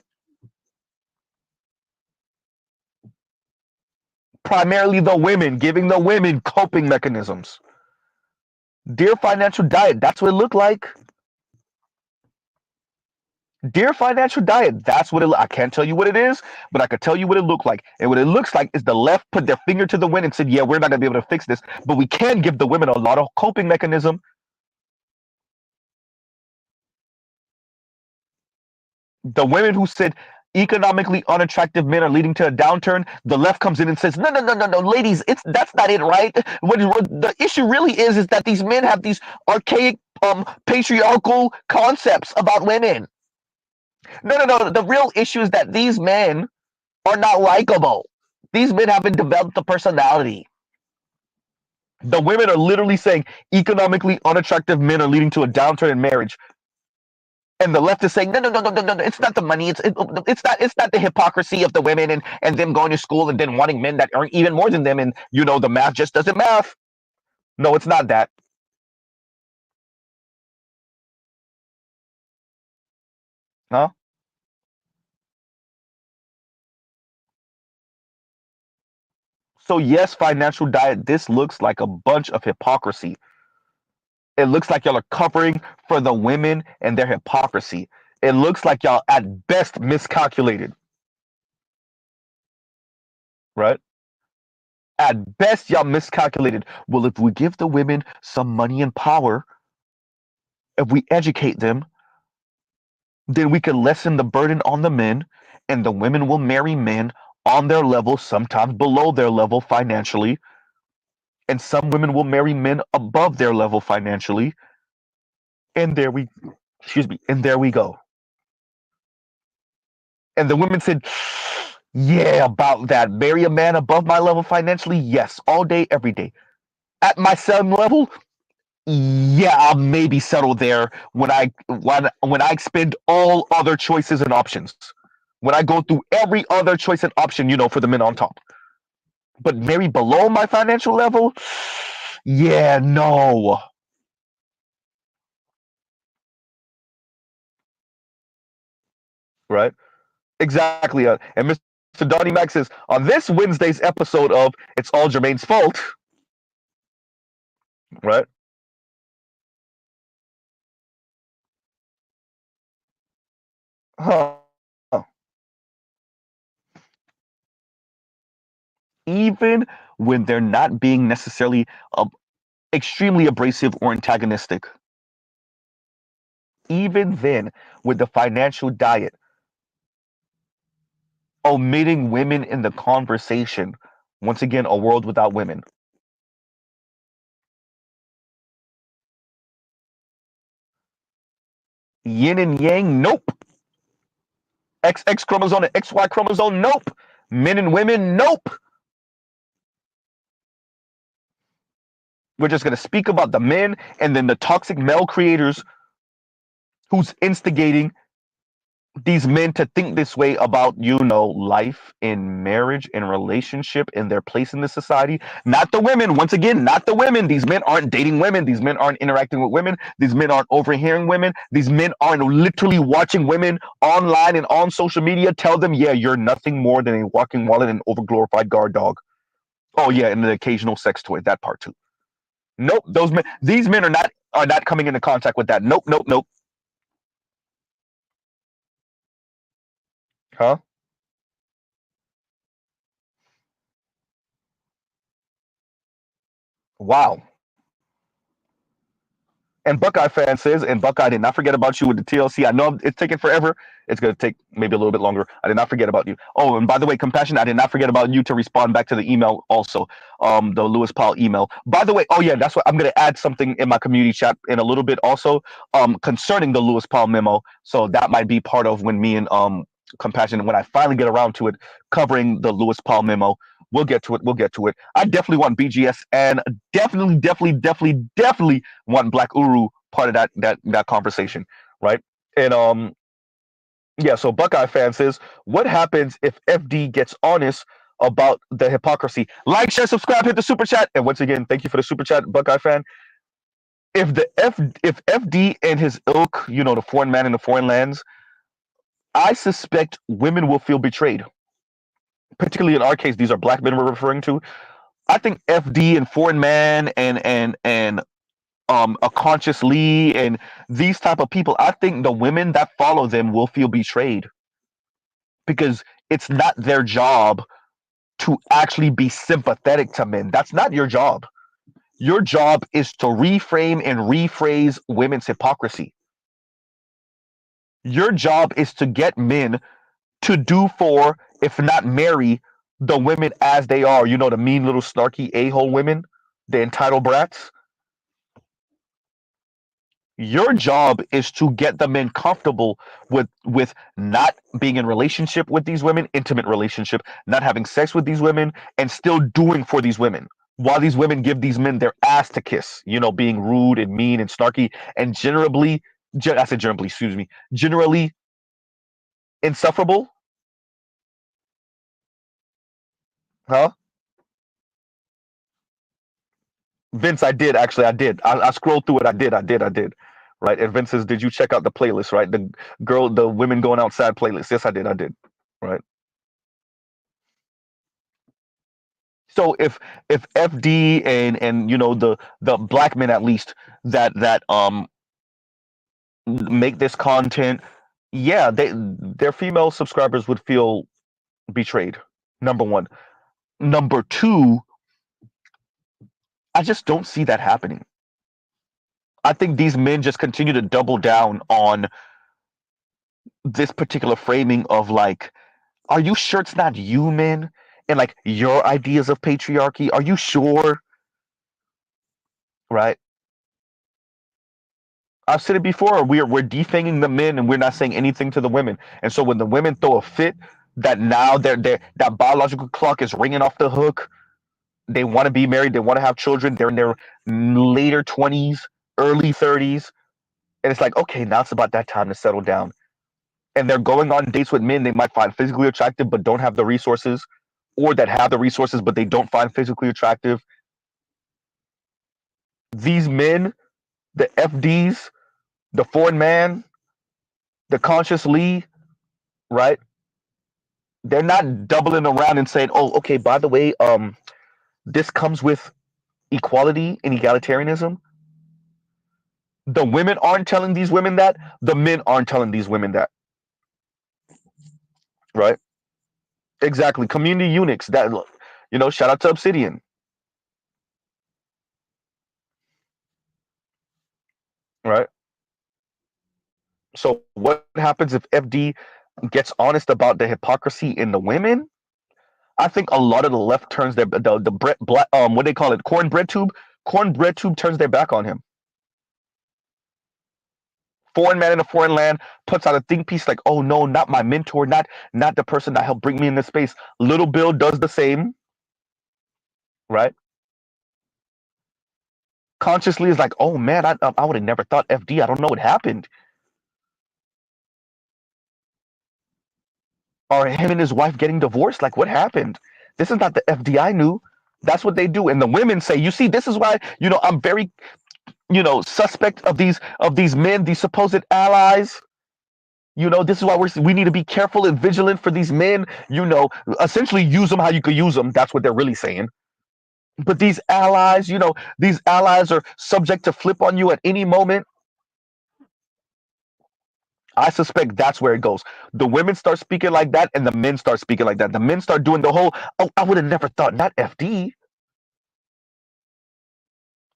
Primarily the women, giving the women coping mechanisms. Dear Financial Diet, that's what it looked like. Dear Financial Diet, that's what I can't tell you what it is, but I can tell you what it looked like. And what it looks like is the left put their finger to the wind and said, yeah, we're not going to be able to fix this, but we can give the women a lot of coping mechanism. The women who said economically unattractive men are leading to a downturn, the left comes in and says, no, no, no, no, no, ladies, that's not it, right? What the issue really is that these men have these archaic patriarchal concepts about women. No, no, no. The real issue is that these men are not likable. These men haven't developed a personality. The women are literally saying economically unattractive men are leading to a downturn in marriage. And the left is saying, no, no, no, no, no, no, it's not the money. It's not the hypocrisy of the women and them going to school and then wanting men that earn even more than them. And, the math just doesn't math. No, it's not that. Huh? So, yes, Financial Diet, this looks like a bunch of hypocrisy. It looks like y'all are covering for the women and their hypocrisy. It looks like y'all at best miscalculated, right? At best, y'all miscalculated. Well, if we give the women some money and power, if we educate them, then we can lessen the burden on the men, and the women will marry men on their level, sometimes below their level financially, and some women will marry men above their level financially. And there we go. And the women said, yeah, about that. Marry a man above my level financially? Yes, all day, every day. At my same level? Yeah, I'll maybe settle there when I expend all other choices and options. When I go through every other choice and option, for the men on top. But marry below my financial level? Yeah, no. Right? Exactly. And Mr. Donnie Mac says, on this Wednesday's episode of It's All Jermaine's Fault, right? Huh. Even when they're not being necessarily extremely abrasive or antagonistic, even then, with the Financial Diet, omitting women in the conversation, once again, a world without women. Yin and yang, nope. XX chromosome and XY chromosome, nope. Men and women, nope. We're just going to speak about the men and then the toxic male creators who's instigating these men to think this way about, life in marriage and relationship and their place in the society. Not the women. Once again, not the women. These men aren't dating women. These men aren't interacting with women. These men aren't overhearing women. These men aren't literally watching women online and on social media tell them, yeah, you're nothing more than a walking wallet and overglorified guard dog. Oh yeah, and an occasional sex toy. That part too. Nope. These men are not coming into contact with that. Nope, nope, nope. Huh? Wow. And Buckeye fan says, and Buckeye did not forget about you with the TLC. I know it's taking forever. It's going to take maybe a little bit longer. I did not forget about you. Oh, and by the way, Compassion, I did not forget about you to respond back to the email also, the Lewis Powell email. By the way, oh yeah, that's what I'm going to add something in my community chat in a little bit also concerning the Lewis Powell memo. So that might be part of when me and Compassion, when I finally get around to it, covering the Lewis Powell memo. We'll get to it. We'll get to it. I definitely want BGS, and definitely want Black Uru part of that conversation, right? And yeah. So Buckeye fan says, what happens if FD gets honest about the hypocrisy? Like, share, subscribe, hit the super chat, and once again, thank you for the super chat, Buckeye fan. If FD and his ilk, the foreign man in the foreign lands, I suspect women will feel betrayed. Particularly in our case, these are black men we're referring to. I think FD and foreign man and a conscious Lee and these type of people, I think the women that follow them will feel betrayed because it's not their job to actually be sympathetic to men. That's not your job. Your job is to reframe and rephrase women's hypocrisy. Your job is to get men to do for, if not marry, the women as they are. The mean little snarky a-hole women, the entitled brats. Your job is to get the men comfortable with not being in relationship with these women, intimate relationship, not having sex with these women, and still doing for these women. While these women give these men their ass to kiss, being rude and mean and snarky and generally insufferable. Huh? Vince, I did actually. I did. I scrolled through it. I did. Right. And Vince says, "Did you check out the playlist? Right, the women going outside playlist." Yes, I did. I did. Right. So if FD and the black men at least that make this content, yeah, their female subscribers would feel betrayed. Number one. Number two, I just don't see that happening. I think these men just continue to double down on this particular framing of like, are you sure it's not you, men? And like your ideas of patriarchy? Are you sure? Right? I've said it before. We're defanging the men and we're not saying anything to the women. And so when the women throw a fit, that now that biological clock is ringing off the hook. They want to be married. They want to have children. They're in their later 20s, early 30s, and it's like, okay, now it's about that time to settle down. And they're going on dates with men they might find physically attractive but don't have the resources, or that have the resources but they don't find physically attractive. These men, the FDs, the foreign man, the conscious Lee, right? They're not doubling around and saying, "Oh, okay, by the way, this comes with equality and egalitarianism." The women aren't telling these women that. The men aren't telling these women that. Right? Exactly. Community eunuchs. Shout out to Obsidian. Right? So what happens if FD gets honest about the hypocrisy in the women? I think a lot of the left turns the bread, what they call it, cornbread tube turns their back on him. Foreign man in a foreign land puts out a think piece like, oh no, not my mentor, not the person that helped bring me in this space. Little Bill does the same, right? Consciously is like, oh man, I would have never thought FD. I don't know what happened. Or him and his wife getting divorced. Like, what happened? This is not the FD I knew. That's what they do. And the women say, you see, this is why, I'm very, suspect of these men, these supposed allies. This is why we need to be careful and vigilant for these men. Essentially use them how you could use them. That's what they're really saying. But these allies are subject to flip on you at any moment. I suspect that's where it goes. The women start speaking like that, and the men start speaking like that. The men start doing the whole, oh, I would have never thought, not FD.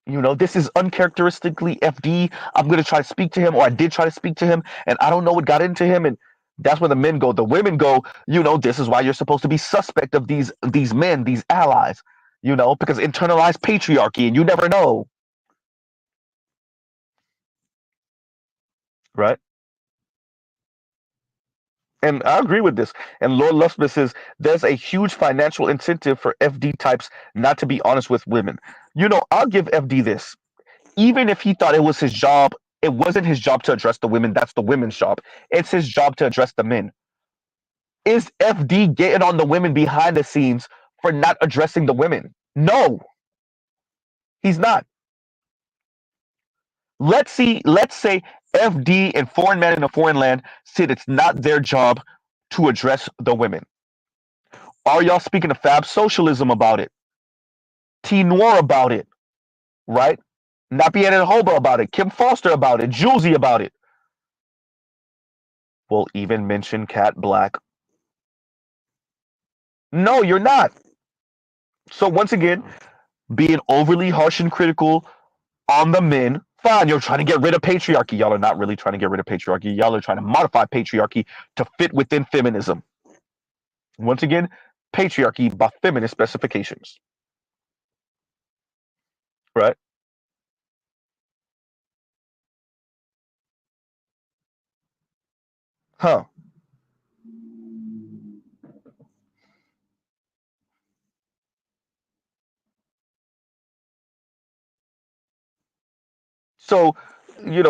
This is uncharacteristically FD. I'm going to try to speak to him, or I did try to speak to him, and I don't know what got into him. And that's where the men go. The women go, this is why you're supposed to be suspect of these men, these allies, because internalized patriarchy, and you never know. Right? And I agree with this. And Lord Lusby says there's a huge financial incentive for FD types not to be honest with women. I'll give FD this. Even if he thought it was his job, it wasn't his job to address the women. That's the women's job. It's his job to address the men. Is FD getting on the women behind the scenes for not addressing the women? No, he's not. Let's say FD and foreign men in a foreign land said it's not their job to address the women. Are y'all speaking of Fab Socialism about it? T Noir about it, right? Napier and Hoba about it, Kim Foster about it, Julesy about it. We'll even mention Cat Black. No, you're not. So once again, being overly harsh and critical on the men. Fine, you're trying to get rid of patriarchy. Y'all are not really trying to get rid of patriarchy. Y'all are trying to modify patriarchy to fit within feminism. Once again, patriarchy by feminist specifications. Right? Huh. So,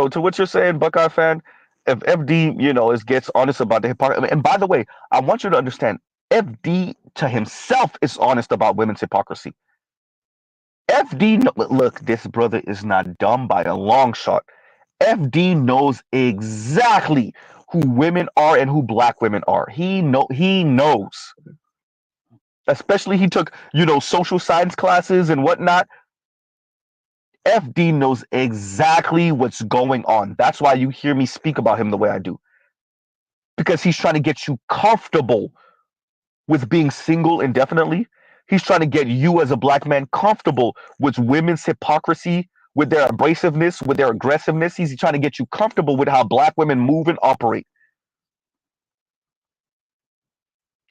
to what you're saying, Buckeye fan, if FD, is gets honest about the hypocrisy, and by the way, I want you to understand, FD to himself is honest about women's hypocrisy. FD, look, this brother is not dumb by a long shot. FD knows exactly who women are and who black women are. He knows. Especially he took, social science classes and whatnot. FD knows exactly what's going on. That's why you hear me speak about him the way I do. Because he's trying to get you comfortable with being single indefinitely. He's trying to get you as a black man comfortable with women's hypocrisy, with their abrasiveness, with their aggressiveness. He's trying to get you comfortable with how black women move and operate.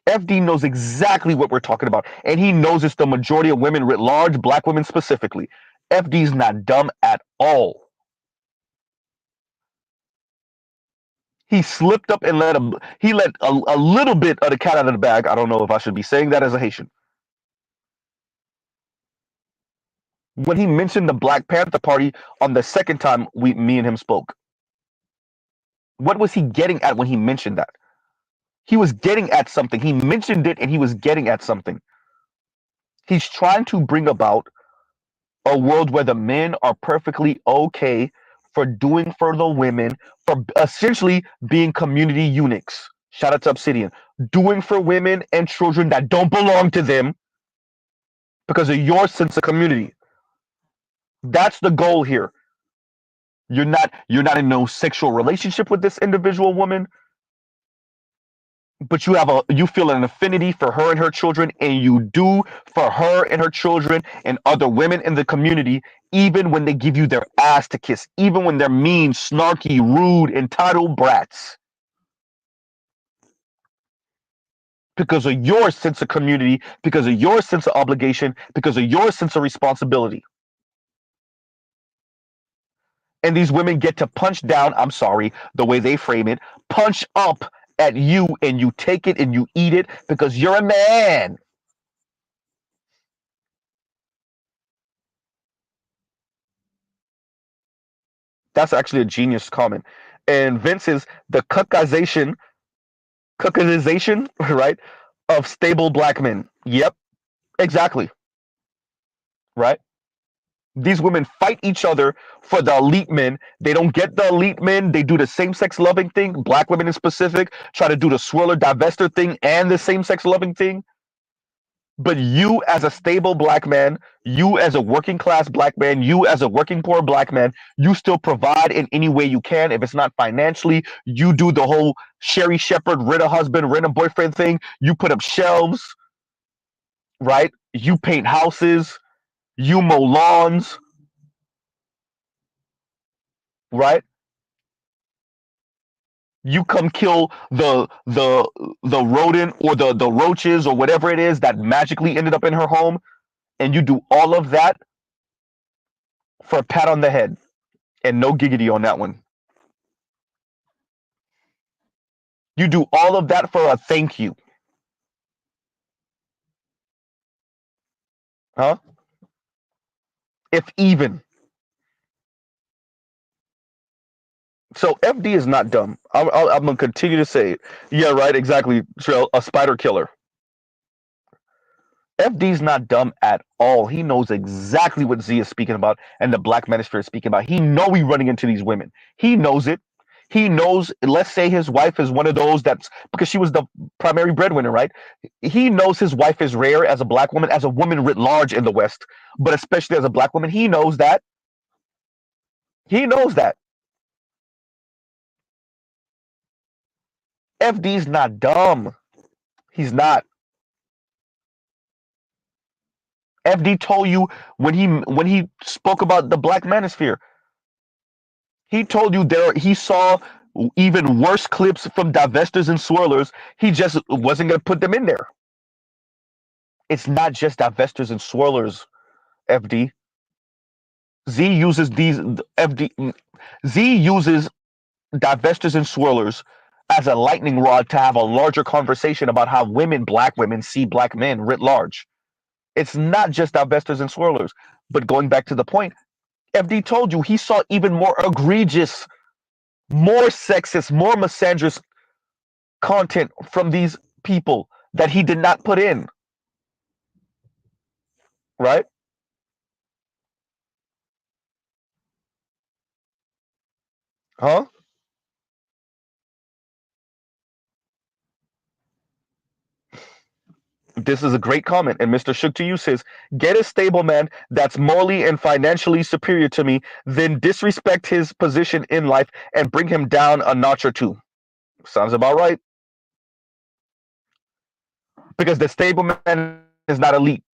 FD knows exactly what we're talking about, and he knows it's the majority of women writ large, black women specifically. FD's not dumb at all. He slipped up and let a little bit of the cat out of the bag. I don't know if I should be saying that as a Haitian. When he mentioned the Black Panther Party on the second time me and him spoke, what was he getting at when he mentioned that? He was getting at something. He mentioned it and he was getting at something. He's trying to bring about a world where the men are perfectly okay for doing for the women, for essentially being community eunuchs. Shout out to Obsidian. Doing for women and children that don't belong to them because of your sense of community. That's the goal here. You're not in no sexual relationship with this individual woman, but you feel an affinity for her and her children, and you do for her and her children and other women in the community, even when they give you their ass to kiss, even when they're mean, snarky, rude, entitled brats. Because of your sense of community, because of your sense of obligation, because of your sense of responsibility. And these women get to punch down, I'm sorry, the way they frame it, punch up at you, and you take it and you eat it because you're a man. That's actually a genius comment. And Vince is the cookization, right, of stable black men. Yep, exactly. Right. These women fight each other for the elite men. They don't get the elite men. They do the same sex loving thing. Black women in specific try to do the swirler divester thing and the same sex loving thing. But you, as a stable black man, you as a working class black man, you as a working poor black man, you still provide in any way you can. If it's not financially, you do the whole Sherry Shepherd, rent a husband, rent a boyfriend thing. You put up shelves, right? You paint houses, you mow lawns, right? You come kill the rodent or the roaches or whatever it is that magically ended up in her home, and you do all of that for a pat on the head. And no giggity on that one. You do all of that for a thank you, huh? If even. So FD is not dumb. I'm gonna continue to say it. Yeah, right. Exactly. Trail, a spider killer. FD's not dumb at all. He knows exactly what Z is speaking about and the Black Manosphere is speaking about. He know he running into these women. He knows it. He knows. Let's say his wife is one of those that's because she was the primary breadwinner, right? He knows his wife is rare as a black woman, as a woman writ large in the West, but especially as a black woman. He knows that. He knows that. FD's not dumb. He's not. FD told you when he spoke about the Black Manosphere. He told you there he saw even worse clips from divestors and swirlers. He just wasn't going to put them in there. It's not just divestors and swirlers, FD. Z uses these FD. Z uses divestors and swirlers as a lightning rod to have a larger conversation about how women, black women, see black men writ large. It's not just divestors and swirlers. But going back to the point, FD told you he saw even more egregious, more sexist, more misandrous content from these people that he did not put in, right? Huh? This is a great comment. And Mr. Shook to you says, get a stable man that's morally and financially superior to me, then disrespect his position in life and bring him down a notch or two. Sounds about right. Because the stable man is not elite.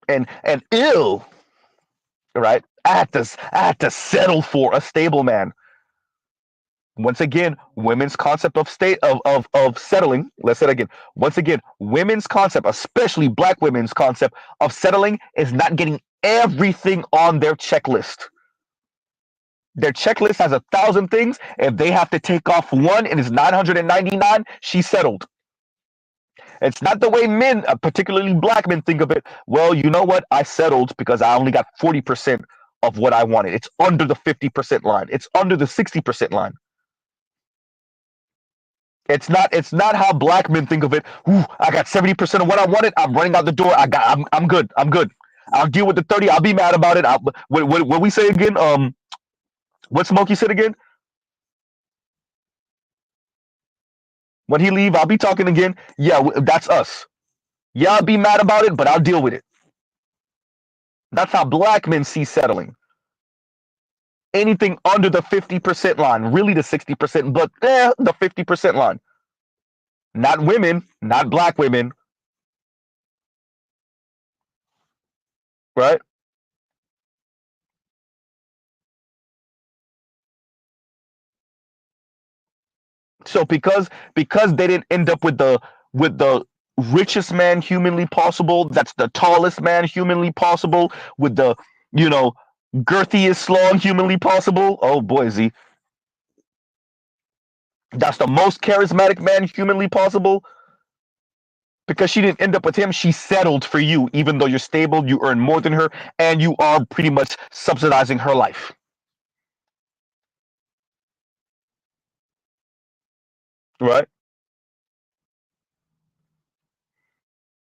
And ill, right? I had to settle for a stable man. Once again, women's concept of state of settling. Let's say it again. Once again, women's concept, especially black women's concept of settling, is not getting everything on their checklist. Their checklist has 1,000 things. If they have to take off one and it's 999, she's settled. It's not the way men, particularly black men, think of it. Well, you know what? I settled because I only got 40% of what I wanted. It's under the 50% line. It's under the 60% line. It's not how black men think of it. Ooh, I got 70% of what I wanted. I'm running out the door. I'm good. I'm good. I'll deal with the 30. I'll be mad about it. What we say again? What Smokey said again? When he leave, I'll be talking again. Yeah, that's us. Yeah, I'll be mad about it, but I'll deal with it. That's how black men see settling. Anything under the 50% line, really the 60%, but the 50% line. Not women, not black women, right? So because they didn't end up with the richest man humanly possible, that's the tallest man humanly possible, with the you know girthiest slong humanly possible. Oh boy, Z, that's the most charismatic man humanly possible. Because she didn't end up with him, she settled for you, even though you're stable, you earn more than her, and you are pretty much subsidizing her life, right?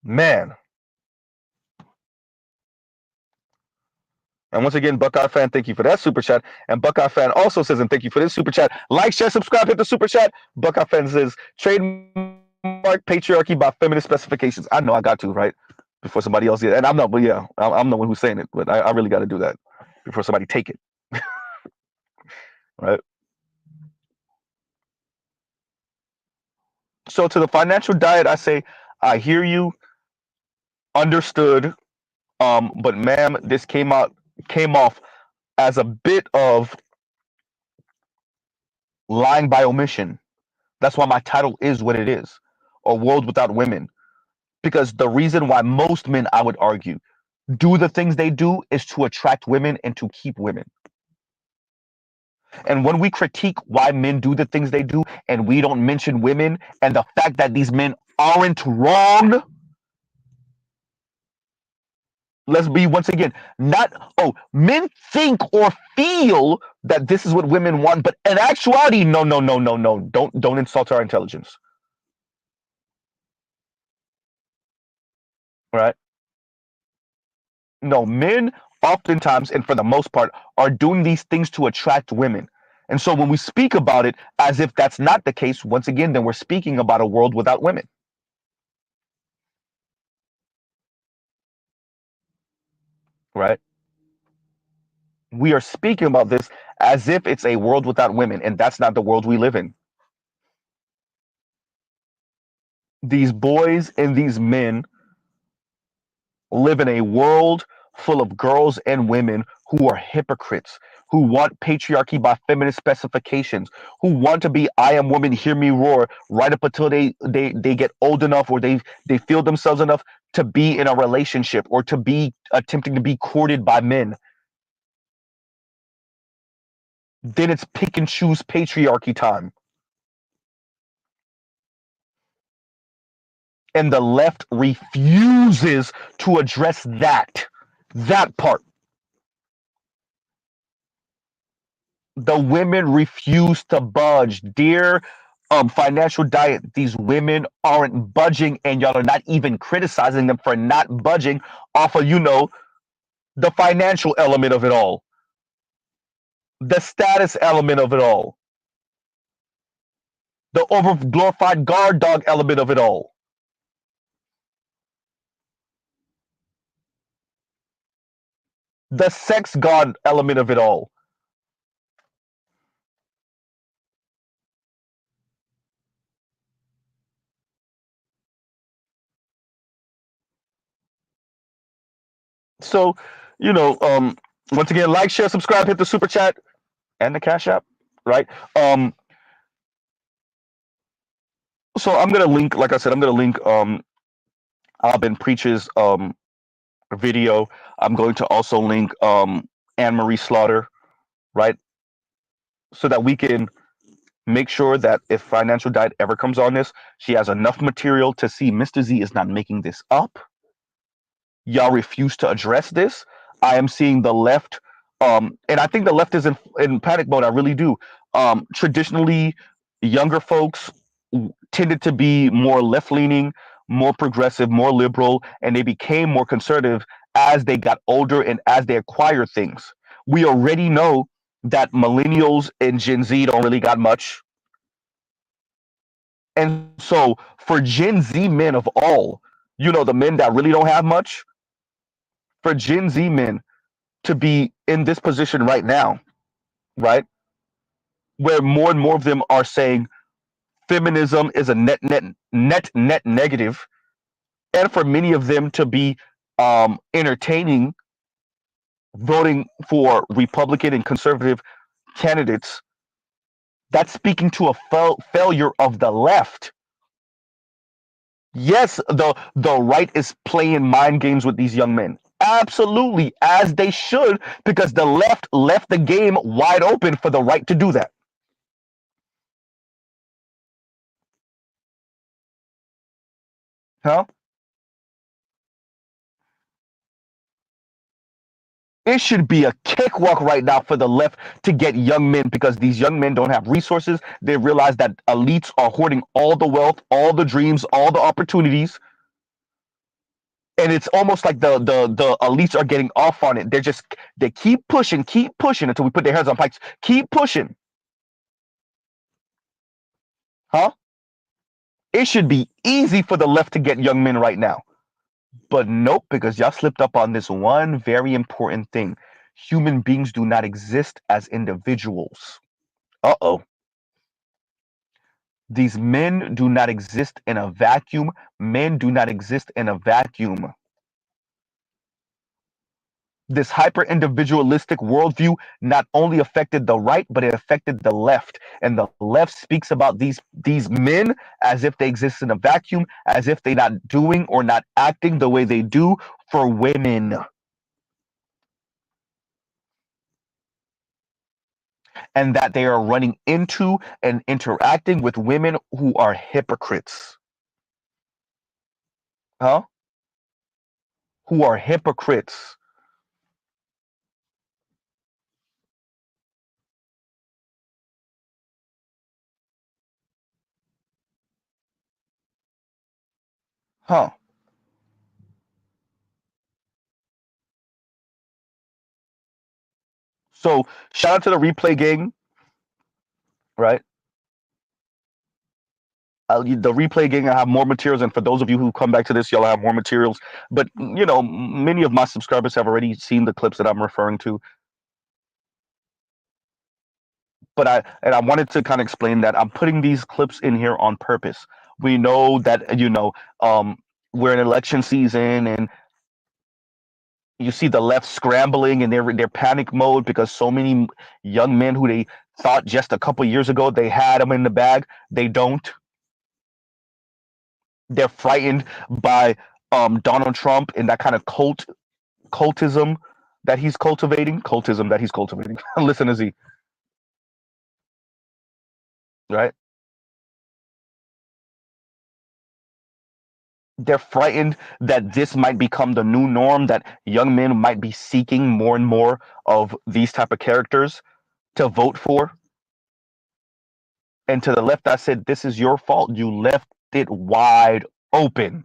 Man. And once again, Buckeye fan, thank you for that super chat. And Buckeye fan also says, and thank you for this super chat. Like, share, subscribe, hit the super chat. Buckeye fan says, trademark patriarchy by feminist specifications. I know I got to, right? Before somebody else did. And I'm not, but yeah, I'm the one who's saying it, but I really got to do that before somebody take it, right? So to the financial diet, I say, I hear you, understood. But ma'am, this came off as a bit of lying by omission. That's why my title is what it is, A World Without Women. Because the reason why most men, I would argue, do the things they do is to attract women and to keep women. And when we critique why men do the things they do and we don't mention women and the fact that these men aren't wrong, let's be once again not, oh, men think or feel that this is what women want, but in actuality, no, no, no, no, no. Don't insult our intelligence. Right? No, men oftentimes and for the most part are doing these things to attract women. And so when we speak about it as if that's not the case, once again, then we're speaking about a world without women. Right? We are speaking about this as if it's a world without women, and that's not the world we live in. These boys and these men live in a world full of girls and women who are hypocrites, who want patriarchy by feminist specifications, who want to be I am woman, hear me roar, right up until they get old enough or they feel themselves enough to be in a relationship or to be attempting to be courted by men. Then it's pick and choose patriarchy time. And the left refuses to address that part. The women refuse to budge. Dear financial diet, these women aren't budging, and y'all are not even criticizing them for not budging off of, the financial element of it all, the status element of it all, the over glorified guard dog element of it all. The sex god element of it all. So, you know, um, once again, like, share, subscribe, hit the super chat and the Cash App, right? So I'm gonna link, like I said, I'm gonna link Alban Preach's video. I'm going to also link Anne Marie Slaughter, right? So that we can make sure that if Financial Diet ever comes on this, she has enough material to see Mr. Z is not making this up. Y'all refuse to address this. I am seeing the left, and I think the left is in panic mode. I really do. Traditionally, younger folks tended to be more left leaning, more progressive, more liberal, and they became more conservative as they got older and as they acquired things. We already know that millennials and Gen Z don't really got much. And so for Gen Z men of all, the men that really don't have much, for Gen Z men to be in this position right now, right? Where more and more of them are saying feminism is a net negative, and for many of them to be entertaining voting for Republican and conservative candidates, that's speaking to a failure of the left. Yes, the right is playing mind games with these young men. Absolutely, as they should, because the left left the game wide open for the right to do that. Huh? It should be a cakewalk right now for the left to get young men because these young men don't have resources. They realize that elites are hoarding all the wealth, all the dreams, all the opportunities. And it's almost like the elites are getting off on it. They keep pushing until we put their heads on pikes. Keep pushing. Huh? It should be easy for the left to get young men right now. But nope, because y'all slipped up on this one very important thing. Human beings do not exist as individuals. Uh-oh. These men do not exist in a vacuum. Men do not exist in a vacuum. This hyper individualistic worldview not only affected the right, but it affected the left. And the left speaks about these men as if they exist in a vacuum, as if they're not doing or not acting the way they do for women. and that they are running into and interacting with women who are hypocrites. Huh? Who are hypocrites. Huh? So shout out to the replay gang, right? The replay gang, I have more materials, and for those of you who come back to this, y'all have more materials. But many of my subscribers have already seen the clips that I'm referring to. But I wanted to kind of explain that I'm putting these clips in here on purpose. We know that we're in election season, and you see the left scrambling, and they're panic mode because so many young men who they thought just a couple years ago they had them in the bag, they don't. They're frightened by Donald Trump and that kind of cultism that he's cultivating. Cultism that he's cultivating. Listen to Z, right? They're frightened that this might become the new norm, that young men might be seeking more and more of these type of characters to vote for. And to the left, I said, this is your fault. You left it wide open.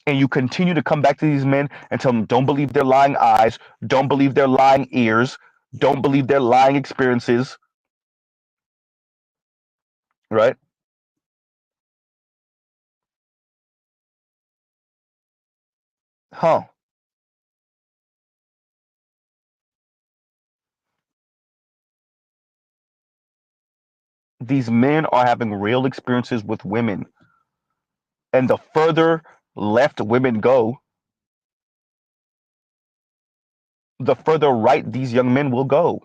And you continue to come back to these men and tell them, don't believe their lying eyes, don't believe their lying ears, don't believe their lying experiences, right? Huh. These men are having real experiences with women. And the further left women go, the further right these young men will go.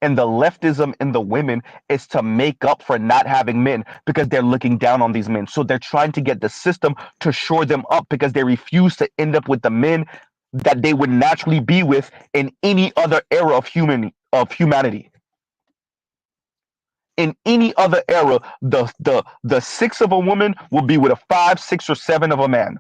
And the leftism in the women is to make up for not having men because they're looking down on these men. So they're trying to get the system to shore them up because they refuse to end up with the men that they would naturally be with in any other era of humanity. In any other era, the six of a woman will be with a five, six, or seven of a man.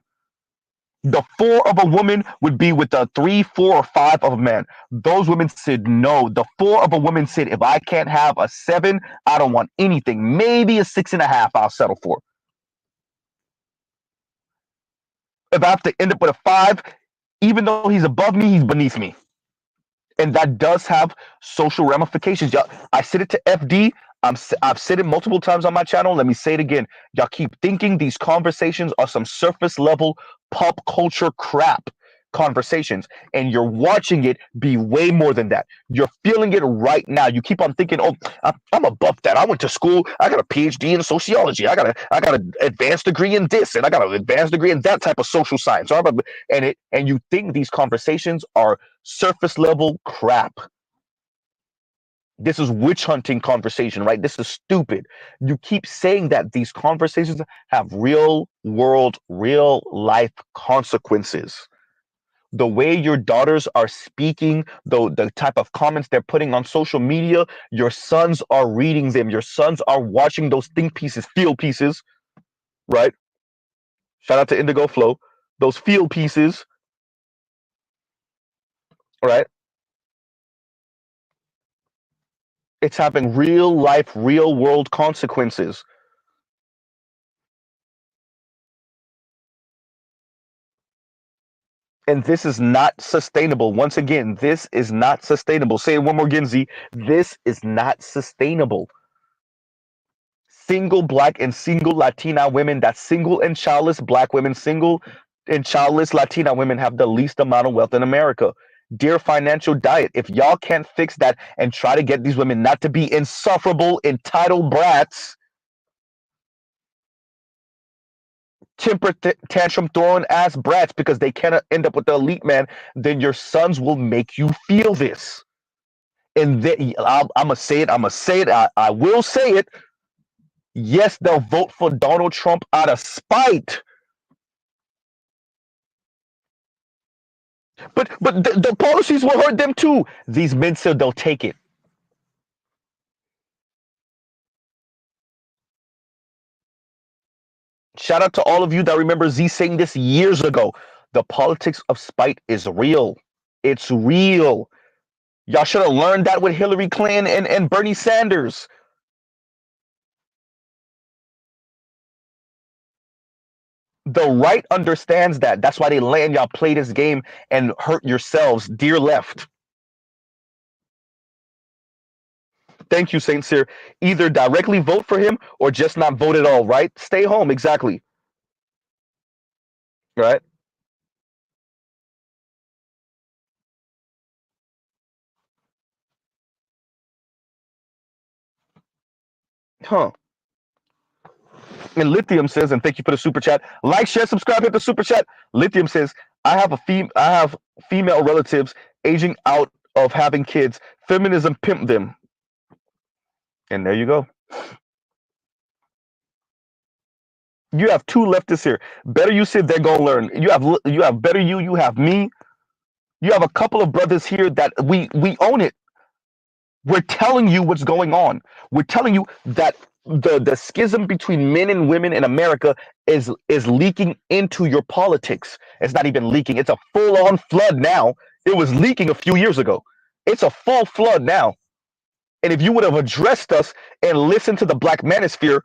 The four of a woman would be with the three, four, or five of a man. Those women said no. The four of a woman said, if I can't have a seven, I don't want anything. Maybe a 6.5, I'll settle for. If I have to end up with a five, even though he's above me, he's beneath me. And that does have social ramifications. Y'all, I said it to FD. I've said it multiple times on my channel. Let me say it again. Y'all keep thinking these conversations are some surface level pop culture crap conversations, and you're watching it be way more than that. You're feeling it right now. You keep on thinking, "Oh, I'm above that. I went to school. I got a PhD in sociology. I got an advanced degree in this, and I got an advanced degree in that type of social science." And you think these conversations are surface level crap. This is witch hunting conversation, right? This is stupid. You keep saying that these conversations have real world, real life consequences. The way your daughters are speaking, the type of comments they're putting on social media, your sons are reading them. Your sons are watching those think pieces, feel pieces, right? Shout out to Indigo Flow. Those feel pieces, right? It's having real life, real world consequences. And this is not sustainable. Once again, this is not sustainable. Say it one more again, Z. This is not sustainable. Single black and single Latina women, that's single and childless black women, single and childless Latina women have the least amount of wealth in America. Dear Financial Diet, if y'all can't fix that and try to get these women not to be insufferable, entitled brats, tantrum throwing ass brats because they cannot end up with the elite man, then your sons will make you feel this. And then I'm gonna say it. I'm gonna say it. I will say it. Yes, they'll vote for Donald Trump out of spite. But the policies will hurt them too. These men said they'll take it. Shout out to all of you that remember Z saying this years ago. The politics of spite is real. It's real. Y'all should have learned that with Hillary Clinton and Bernie Sanders. The right understands that. That's why they land y'all play this game and hurt yourselves, dear left. Thank you, Saint Cyr. Either directly vote for him or just not vote at all, right? Stay home, exactly. Right? Huh. And Lithium says, and thank you for the super chat. Like, share, subscribe, hit the super chat. Lithium says, I have female relatives aging out of having kids. Feminism pimped them. And there you go. You have two leftists here. Better you said they're gonna learn. You have better you have me. You have a couple of brothers here that we own it. We're telling you what's going on. We're telling you that the schism between men and women in America is leaking into your politics. It's not even leaking. It's a full-on flood now. It was leaking a few years ago. It's a full flood now. And if you would have addressed us and listened to the Black Manosphere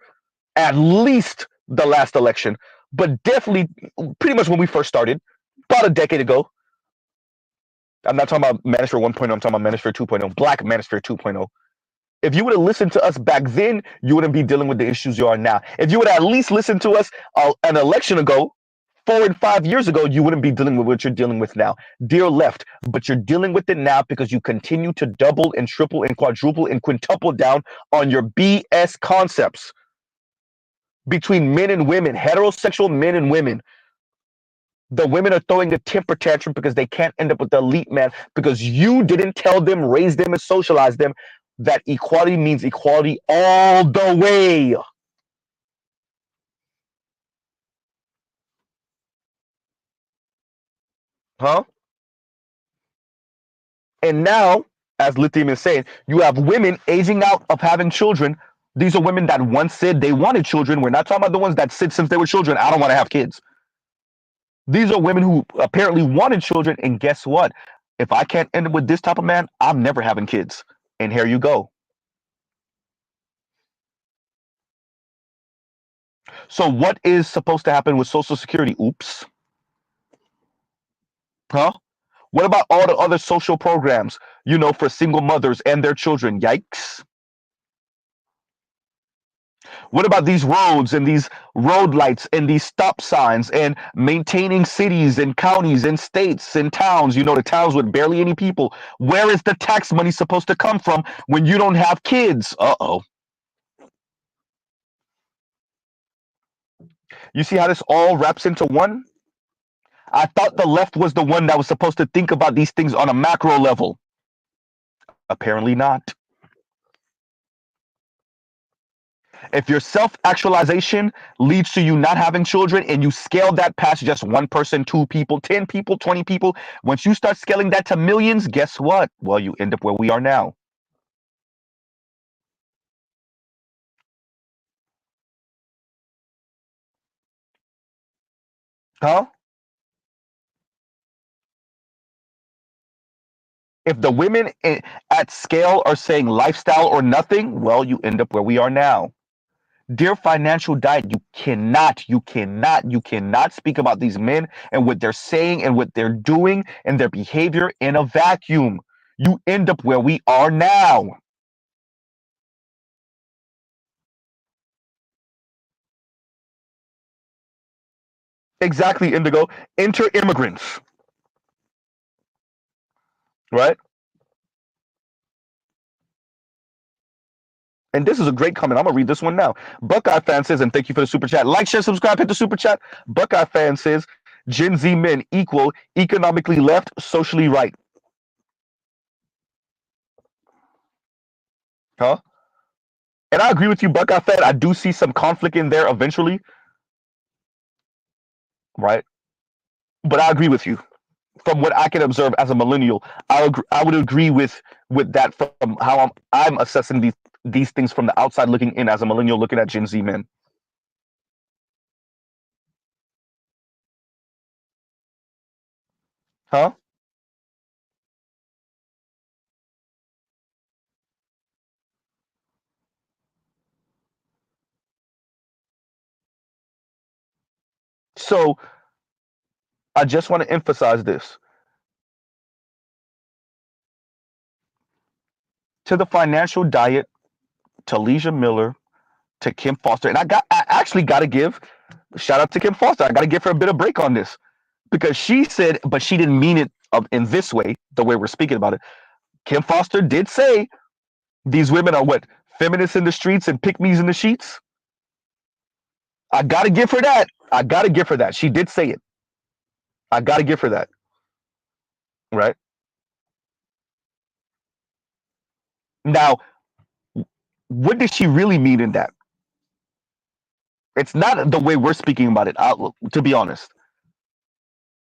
at least the last election, but definitely pretty much when we first started, about a decade ago. I'm not talking about Manosphere 1.0, I'm talking about Manosphere 2.0, Black Manosphere 2.0. If you would have listened to us back then, you wouldn't be dealing with the issues you are now. If you would have at least listened to us an election ago, 4 and 5 years ago, you wouldn't be dealing with what you're dealing with now. Dear left, but you're dealing with it now because you continue to double and triple and quadruple and quintuple down on your BS concepts between men and women, heterosexual men and women. The women are throwing a temper tantrum because they can't end up with the elite man because you didn't tell them, raise them, and socialize them that equality means equality all the way. Huh? And now, as Lithium is saying, you have women aging out of having children. These are women that once said they wanted children. We're not talking about the ones that said since they were children, I don't want to have kids. These are women who apparently wanted children. And guess what? If I can't end up with this type of man, I'm never having kids. And here you go. So what is supposed to happen with Social Security? Oops. Huh? What about all the other social programs, for single mothers and their children? Yikes. What about these roads and these road lights and these stop signs and maintaining cities and counties and states and towns, the towns with barely any people? Where is the tax money supposed to come from when you don't have kids? Uh-oh. You see how this all wraps into one? I thought the left was the one that was supposed to think about these things on a macro level. Apparently not. If your self-actualization leads to you not having children and you scale that past just one person, two people, 10 people, 20 people, once you start scaling that to millions, guess what? Well, you end up where we are now. Huh? If the women at scale are saying lifestyle or nothing, well, you end up where we are now. Dear financial diet, you cannot speak about these men and what they're saying and what they're doing and their behavior in a vacuum. You end up where we are now. Exactly, Indigo. Enter immigrants, right? And this is a great comment. I'm gonna read this one now. Buckeye fan says, and thank you for the super chat. Like, share, subscribe, hit the super chat. Buckeye fan says, Gen Z men equal economically left, socially right. Huh? And I agree with you, Buckeye fan. I do see some conflict in there eventually, right? But I agree with you. from what I can observe as a millennial, I would agree with that from how I'm assessing these things from the outside looking in as a millennial looking at Gen Z men. Huh? So I just want to emphasize this to the financial diet, to Leisha Miller, to Kim Foster, and I actually got to give shout out to Kim Foster. I got to give her a bit of break on this because she said, but she didn't mean it in this way, the way we're speaking about it. Kim Foster did say these women are what, feminists in the streets and pick me's in the sheets. I got to give her that. I got to give her that. She did say it. I got to give her that. Right now, what did she really mean in that? It's not the way we're speaking about it, to be honest.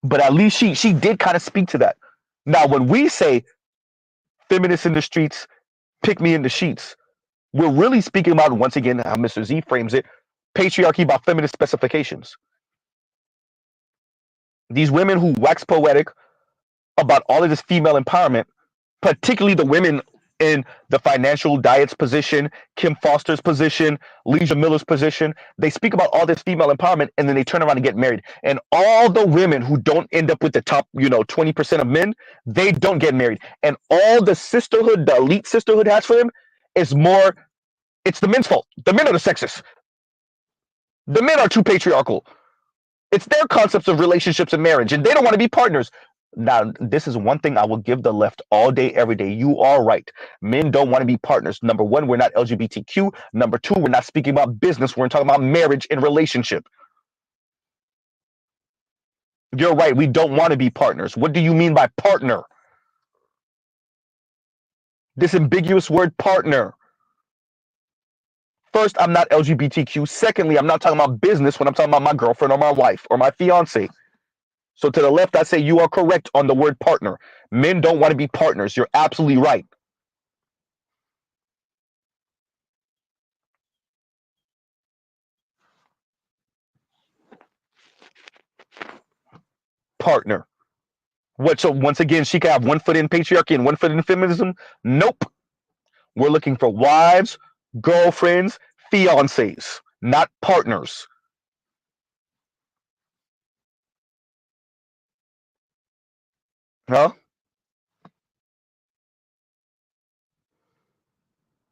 But at least she did kind of speak to that. Now, when we say feminists in the streets, pick me in the sheets, we're really speaking about, once again, how Mr. Z frames it, patriarchy by feminist specifications. These women who wax poetic about all of this female empowerment, particularly the women in the financial diet's position, Kim Foster's position, Leisha Miller's position. They speak about all this female empowerment and then they turn around and get married. And all the women who don't end up with the top, 20% of men, they don't get married. And all the sisterhood, the elite sisterhood has for them is more, it's the men's fault. The men are the sexist. The men are too patriarchal. It's their concepts of relationships and marriage, and they don't want to be partners. Now, this is one thing I will give the left all day, every day. You are right. Men don't want to be partners. Number one, we're not LGBTQ. Number two, we're not speaking about business. We're talking about marriage and relationship. You're right. We don't want to be partners. What do you mean by partner? This ambiguous word partner. First, I'm not LGBTQ. Secondly, I'm not talking about business when I'm talking about my girlfriend or my wife or my fiance. So to the left, I say you are correct on the word partner. Men don't want to be partners. You're absolutely right. Partner. What? So once again, she can have one foot in patriarchy and one foot in feminism? Nope. We're looking for wives, girlfriends, fiancés, not partners. Huh?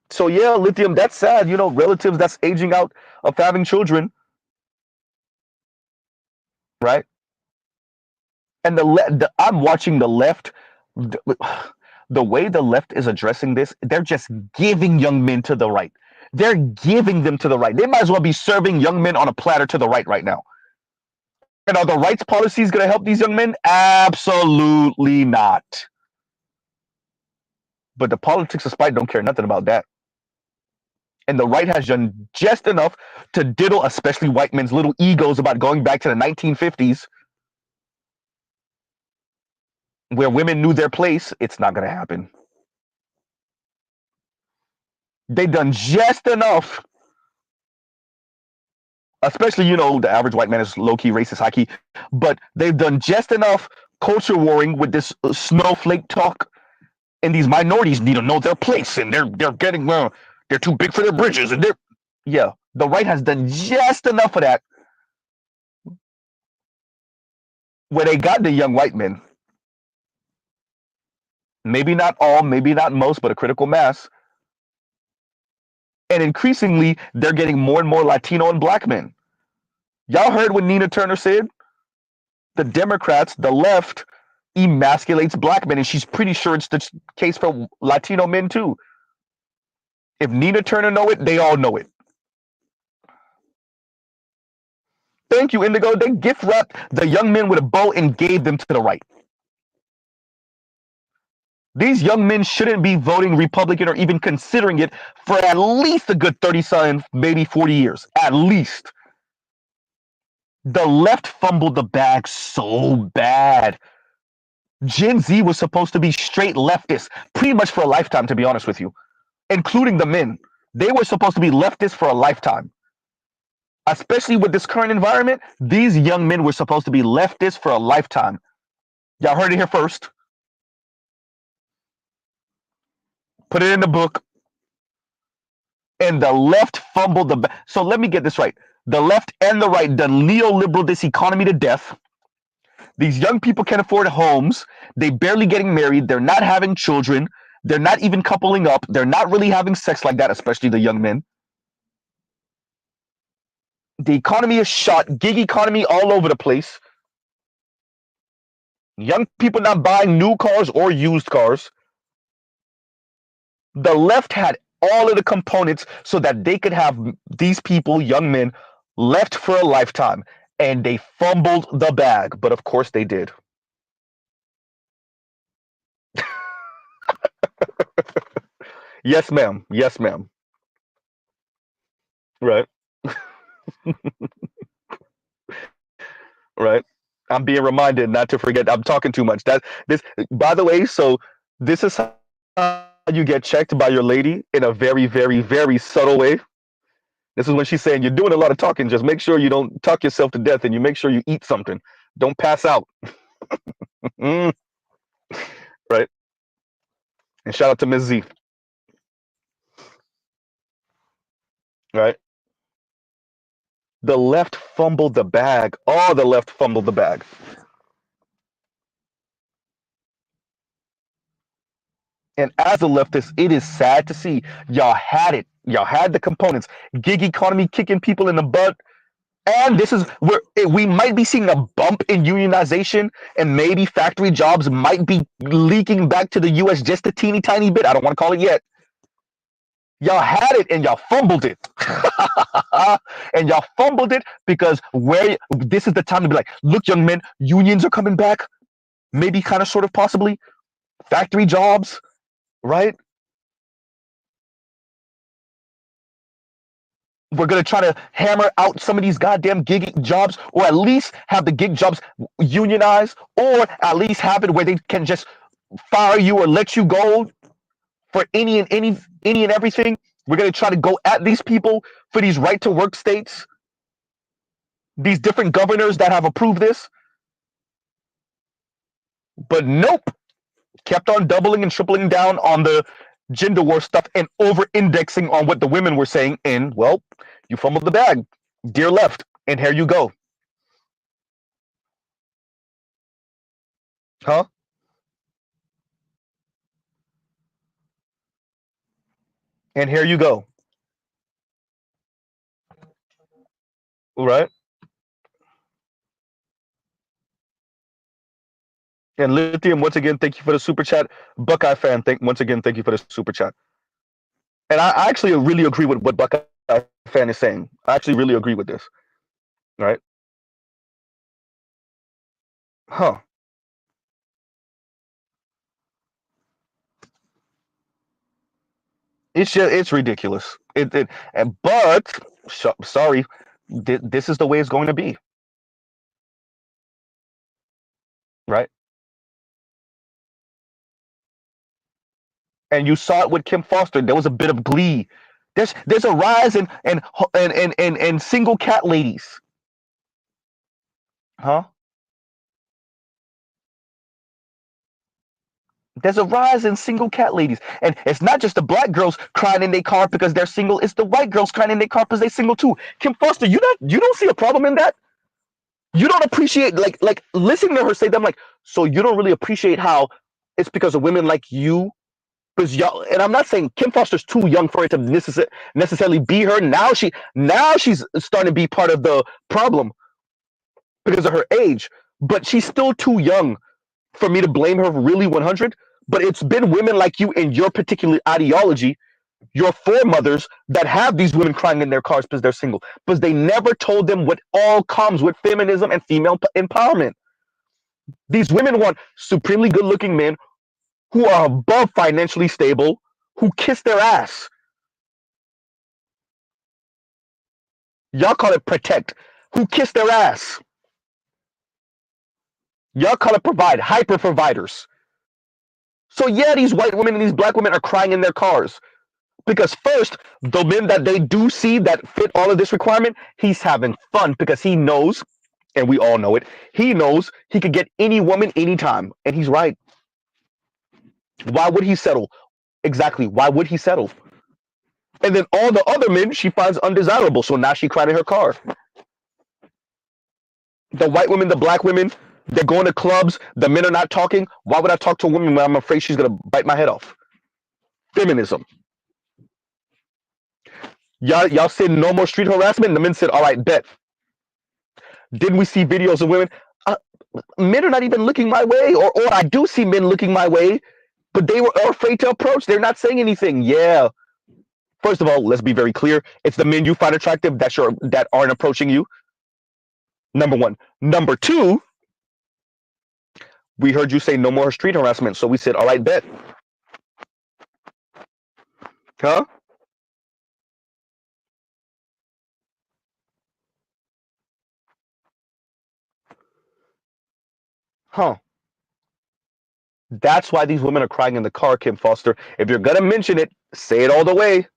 So yeah, lithium, that's sad. Relatives that's aging out of having children, right? And I'm watching the left. The way the left is addressing this, they're just giving young men to the right. They're giving them to the right. They might as well be serving young men on a platter to the right now. And are the rights policies going to help these young men? Absolutely not. But the politics of spite don't care nothing about that. And the right has done just enough to diddle, especially white men's little egos about going back to the 1950s where women knew their place. It's not going to happen. They've done just enough, especially, the average white man is low-key racist, high-key, but they've done just enough culture warring with this snowflake talk, and these minorities need to know their place, and they're getting, they're too big for their britches, and yeah, the right has done just enough of that where they got the young white men. Maybe not all, maybe not most, but a critical mass. And increasingly, they're getting more and more Latino and black men. Y'all heard what Nina Turner said? The Democrats, the left, emasculates black men, and she's pretty sure it's the case for Latino men too. If Nina Turner know it, they all know it. Thank you, Indigo. They gift wrapped the young men with a bow and gave them to the right. These young men shouldn't be voting Republican or even considering it for at least a good 37, maybe 40 years. At least. The left fumbled the bag so bad. Gen Z was supposed to be straight leftist, pretty much for a lifetime, to be honest with you, including the men. They were supposed to be leftist for a lifetime. Especially with this current environment, these young men were supposed to be leftist for a lifetime. Y'all heard it here first. Put it in the book. And the left fumbled the. So let me get this right. The left and the right done neoliberal this economy to death. These young people can't afford homes. They barely getting married. They're not having children. They're not even coupling up. They're not really having sex like that, especially the young men. The economy is shot. Gig economy all over the place. Young people not buying new cars or used cars. The left had all of the components so that they could have these people, young men, left for a lifetime. And they fumbled the bag. But of course they did. Yes, ma'am. Yes, ma'am. Right. Right. I'm being reminded not to forget. I'm talking too much. That this, by the way. So this is how you get checked by your lady in a very, very, very subtle way. This is when she's saying you're doing a lot of talking. Just make sure you don't talk yourself to death, and you make sure you eat something. Don't pass out. Mm, right. And shout out to Ms. Z. Right. The left fumbled the bag. Oh, the left fumbled the bag. And as a leftist, it is sad to see y'all had it. Y'all had the components. Gig economy kicking people in the butt. And this is where we might be seeing a bump in unionization, and maybe factory jobs might be leaking back to the US just a teeny tiny bit. I don't want to call it yet. Y'all had it and y'all fumbled it. And y'all fumbled it because where this is the time to be like, look, young men, unions are coming back. Maybe kind of sort of possibly. Factory jobs, right? We're gonna try to hammer out some of these goddamn gig jobs, or at least have the gig jobs unionized, or at least have it where they can just fire you or let you go for any and everything. We're gonna try to go at these people for these right to work states, these different governors that have approved this. But nope, kept on doubling and tripling down on the gender war stuff and over indexing on what the women were saying. And well, you fumbled the bag, dear left, and here you go. Huh? And here you go. Right? And Lithium, once again, thank you for the super chat. Buckeye fan, once again, thank you for the super chat. And I actually really agree with what Buckeye fan is saying. I actually really agree with this. Right? Huh. It's ridiculous. But sorry, this is the way it's going to be. Right? And you saw it with Kim Foster. There was a bit of glee. There's a rise in single cat ladies. Huh? There's a rise in single cat ladies. And it's not just the black girls crying in their car because they're single, it's the white girls crying in their car because they're single too. Kim Foster, you don't see a problem in that? You don't appreciate like listening to her say that, I'm like, so you don't really appreciate how it's because of women like you. Because y'all, and I'm not saying Kim Foster's too young for it to necessarily be her. Now she's starting to be part of the problem because of her age, but she's still too young for me to blame her really 100. But it's been women like you in your particular ideology, your foremothers, that have these women crying in their cars because they're single, because they never told them what all comes with feminism and female empowerment. These women want supremely good looking men who are above financially stable, who kiss their ass. Y'all call it protect, who kiss their ass. Y'all call it provide, hyper providers. So yeah, these white women and these black women are crying in their cars because first, the men that they do see that fit all of this requirement, he's having fun because he knows, and we all know it, he knows he could get any woman anytime, and he's right. Why would he settle? Exactly. Why would he settle? And then all the other men she finds undesirable, so now she cried in her car. The white women, the black women, they're going to clubs. The men are not talking. Why would I talk to a woman when I'm afraid she's gonna bite my head off? Feminism. Y'all said no more street harassment. And the men said, "All right, bet." Didn't we see videos of women? Uh, Men are not even looking my way, or I do see men looking my way, but they were afraid to approach. They're not saying anything. Yeah. First of all, let's be very clear. It's the men you find attractive that aren't approaching you. Number one. Number two, we heard you say no more street harassment, so we said, "All right, bet." Huh? Huh? That's why these women are crying in the car, Kim Foster. If you're gonna mention it, say it all the way.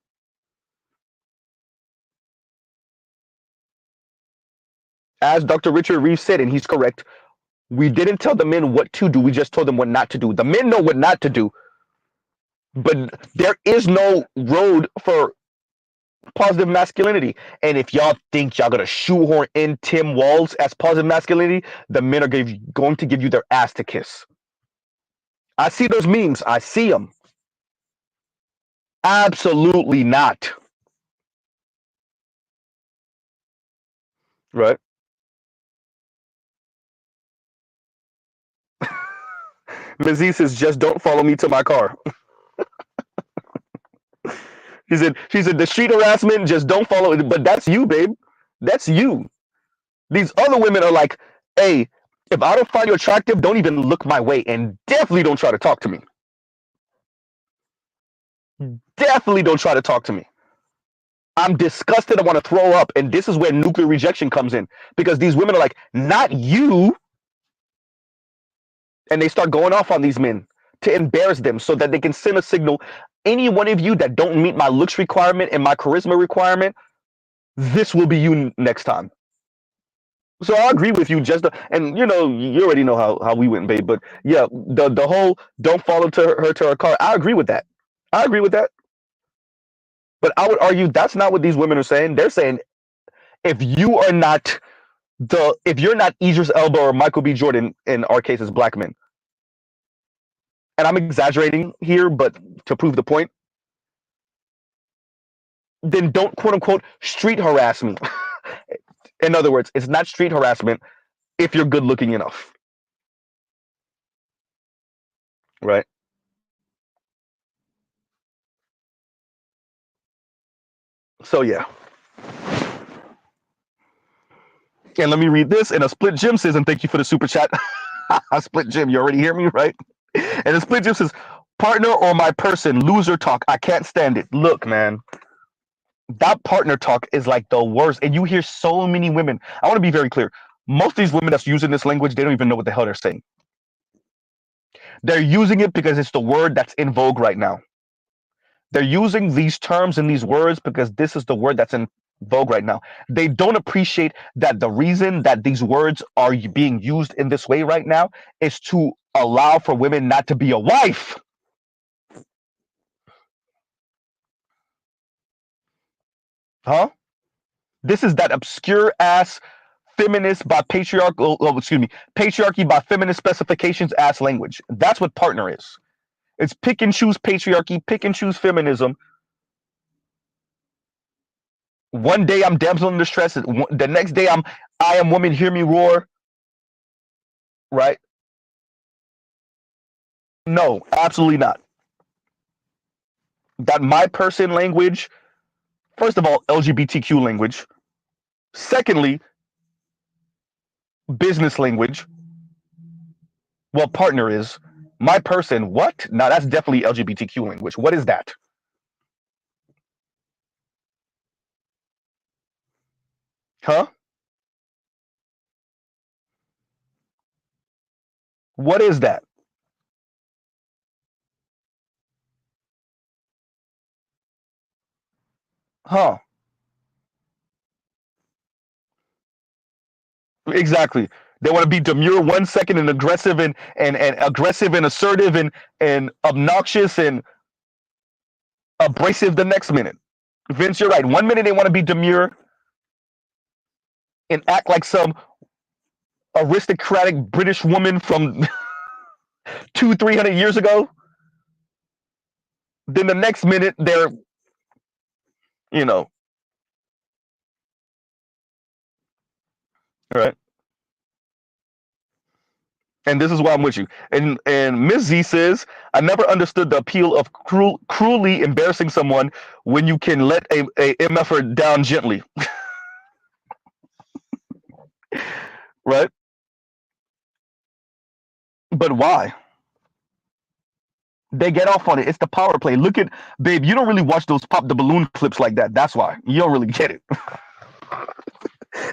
As Dr. Richard Reeves said, and he's correct, we didn't tell the men what to do. We just told them what not to do. The men know what not to do, but there is no road for positive masculinity. And if y'all think y'all gonna shoehorn in Tim Walz as positive masculinity, the men are going to give you their ass to kiss. I see those memes. I see them. Absolutely not. Right? Ms. E says, just don't follow me to my car. She said the street harassment, just don't follow it. But that's you, babe. That's you. These other women are like, hey, if I don't find you attractive, don't even look my way, and definitely don't try to talk to me. Definitely don't try to talk to me. I'm disgusted. I want to throw up. And this is where nuclear rejection comes in because these women are like, not you. And they start going off on these men to embarrass them so that they can send a signal. Any one of you that don't meet my looks requirement and my charisma requirement, this will be you next time. So I agree with you, just and you already know how we went, babe. But yeah, the whole don't follow to her car. I agree with that. I agree with that. But I would argue that's not what these women are saying. They're saying if you are not if you're not Idris Elba or Michael B. Jordan, in our case, as black men, and I'm exaggerating here, but to prove the point, then don't quote unquote street harass me. In other words, it's not street harassment if you're good looking enough, right? So yeah. And let me read this. And a split Jim says, and thank you for the super chat. I split Jim. You already hear me, right? And a split Jim says, partner or my person, loser talk. I can't stand it. Look, man, that partner talk is like the worst. And you hear so many women. I want to be very clear. Most of these women that's using this language, they don't even know what the hell they're saying. They're using it because it's the word that's in vogue right now. They're using these terms and these words because this is the word that's in vogue right now. They don't appreciate that the reason that these words are being used in this way right now is to allow for women not to be a wife. Huh? This is that obscure ass feminist by patriarchal, oh, excuse me, patriarchy by feminist specifications ass language. That's what partner is. It's pick and choose patriarchy, pick and choose feminism. One day I'm damsel in distress. The next day I am woman, hear me roar. Right? No, absolutely not. That my person language, first of all, LGBTQ language. Secondly, business language. Well, partner is my person. What? Now that's definitely LGBTQ language. What is that? Huh? What is that? Huh? Exactly. They want to be demure 1 second and aggressive and aggressive and assertive and obnoxious and abrasive the next minute. Vince, you're right. 1 minute they want to be demure and act like some aristocratic British woman from 200-300 years ago. Then the next minute they're, you know, right. And this is why I'm with you. And Miss Z says, I never understood the appeal of cruelly embarrassing someone when you can let a MFer down gently, right? But why? They get off on it. It's the power play. Look at, babe, you don't really watch those pop the balloon clips like that. That's why. You don't really get it.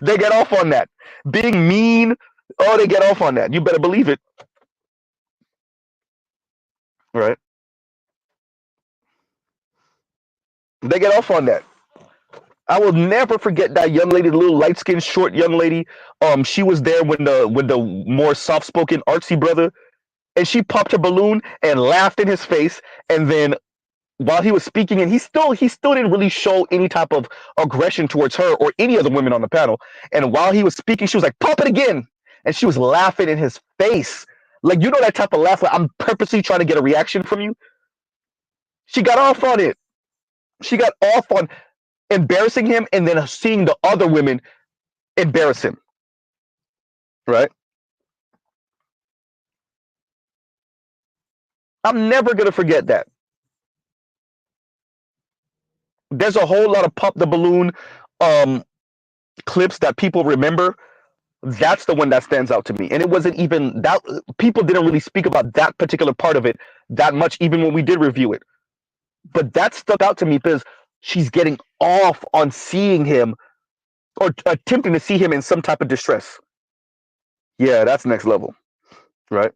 They get off on that. Being mean, oh, they get off on that. You better believe it. Right? They get off on that. I will never forget that young lady, the little light skinned, short young lady. She was there when the more soft spoken artsy brother, and she popped her balloon and laughed in his face. And then while he was speaking, and he still didn't really show any type of aggression towards her or any of the women on the panel. And while he was speaking, she was like, "Pop it again," and she was laughing in his face, like, you know, that type of laugh. Like, I'm purposely trying to get a reaction from you. She got off on it. She got off on embarrassing him and then seeing the other women embarrass him, right? I'm never going to forget that. There's a whole lot of pop the balloon um, clips that people remember. That's the one that stands out to me. And it wasn't even that, people didn't really speak about that particular part of it that much, even when we did review it. But that stuck out to me because she's getting off on seeing him or attempting to see him in some type of distress. Yeah, that's next level, right?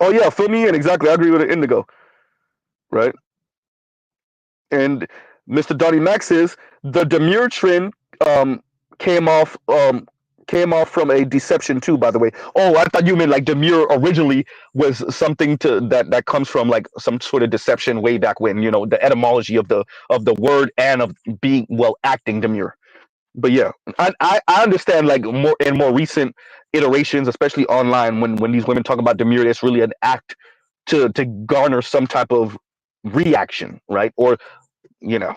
Oh yeah, fill me in. Exactly. I agree with Indigo, right? And Mr. Donnie Mack says the demure trend um, came off came off from a deception too. By the way, oh, I thought you meant like demure originally was something to that comes from like some sort of deception way back when. You know, the etymology of the word and of being, well, acting demure. But yeah, I understand, like, more in more recent iterations, especially online, when these women talk about demure, it's really an act to garner some type of reaction, right? Or, you know,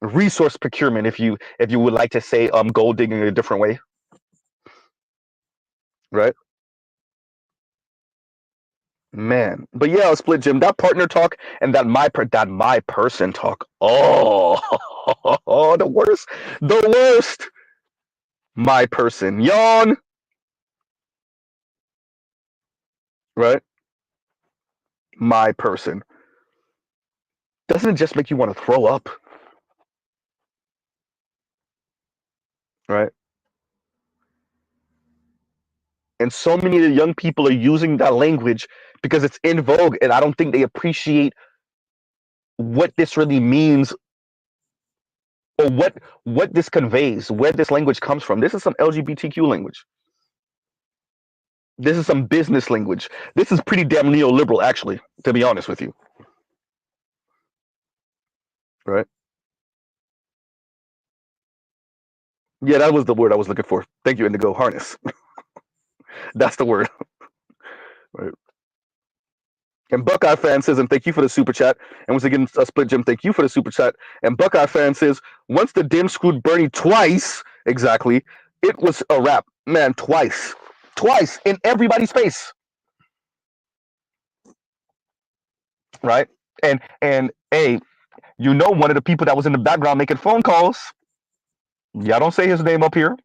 resource procurement, if you would like to say gold digging in a different way, right? Man, but yeah, split Jim. That partner talk and that my person talk. Oh, the worst, the worst. My person, yawn, right? My person. Doesn't it just make you want to throw up, right? And so many of the young people are using that language because it's in vogue, and I don't think they appreciate what this really means or what this conveys, where this language comes from. This is some LGBTQ language. This is some business language. This is pretty damn neoliberal, actually, to be honest with you, right? Yeah, that was the word I was looking for. Thank you, Indigo. Harness. That's the word, right? And Buckeye fan says, and thank you for the super chat. And once again, Split Jim, thank you for the super chat. And Buckeye fan says, once the dim screwed Bernie twice, exactly, it was a wrap. Man, twice in everybody's face, right? And hey, you know, one of the people that was in the background making phone calls. Y'all don't say his name up here,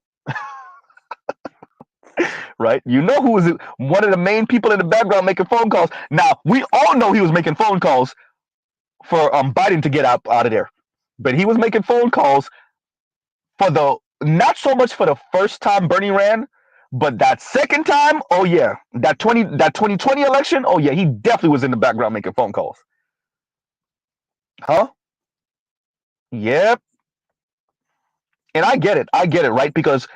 right? You know who was one of the main people in the background making phone calls. Now we all know he was making phone calls for Biden to get out of there, but he was making phone calls for the not so much for the first time Bernie ran, but that second time, oh yeah, that 2020 election, oh yeah, he definitely was in the background making phone calls. Huh? Yep. And I get it, right? Because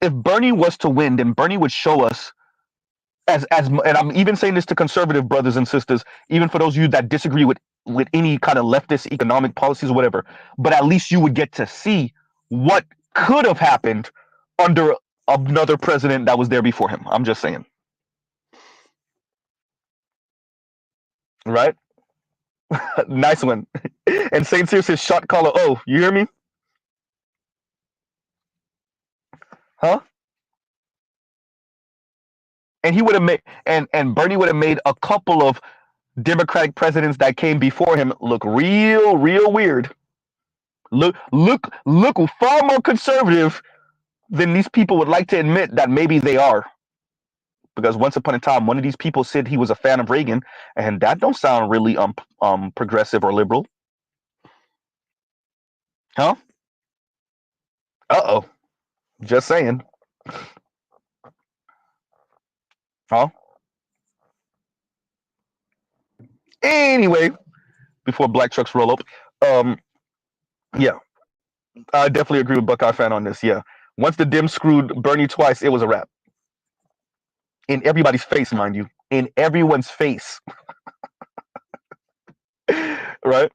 if Bernie was to win, then Bernie would show us and I'm even saying this to conservative brothers and sisters, even for those of you that disagree with any kind of leftist economic policies or whatever, but at least you would get to see what could have happened under another president that was there before him. I'm just saying, right? Nice one. And Saint Cyr says shot caller. Oh, you hear me? Huh? And he would have made and Bernie would have made a couple of Democratic presidents that came before him look real weird. Look far more conservative than these people would like to admit that maybe they are. Because once upon a time, one of these people said he was a fan of Reagan, and that don't sound really progressive or liberal. Huh? Uh-oh. Just saying. Huh? Anyway, before black trucks roll up, yeah, I definitely agree with Buckeye fan on this. Yeah. Once the Dems screwed Bernie twice, it was a wrap. In everybody's face, mind you. In everyone's face. Right?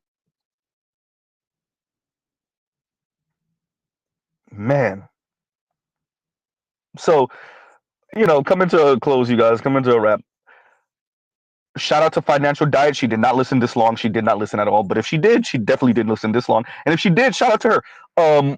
Man. So, coming to a close, you guys, coming to a wrap. Shout out to Financial Diet. She did not listen this long. She did not listen at all. But if she did, she definitely didn't listen this long. And if she did, shout out to her.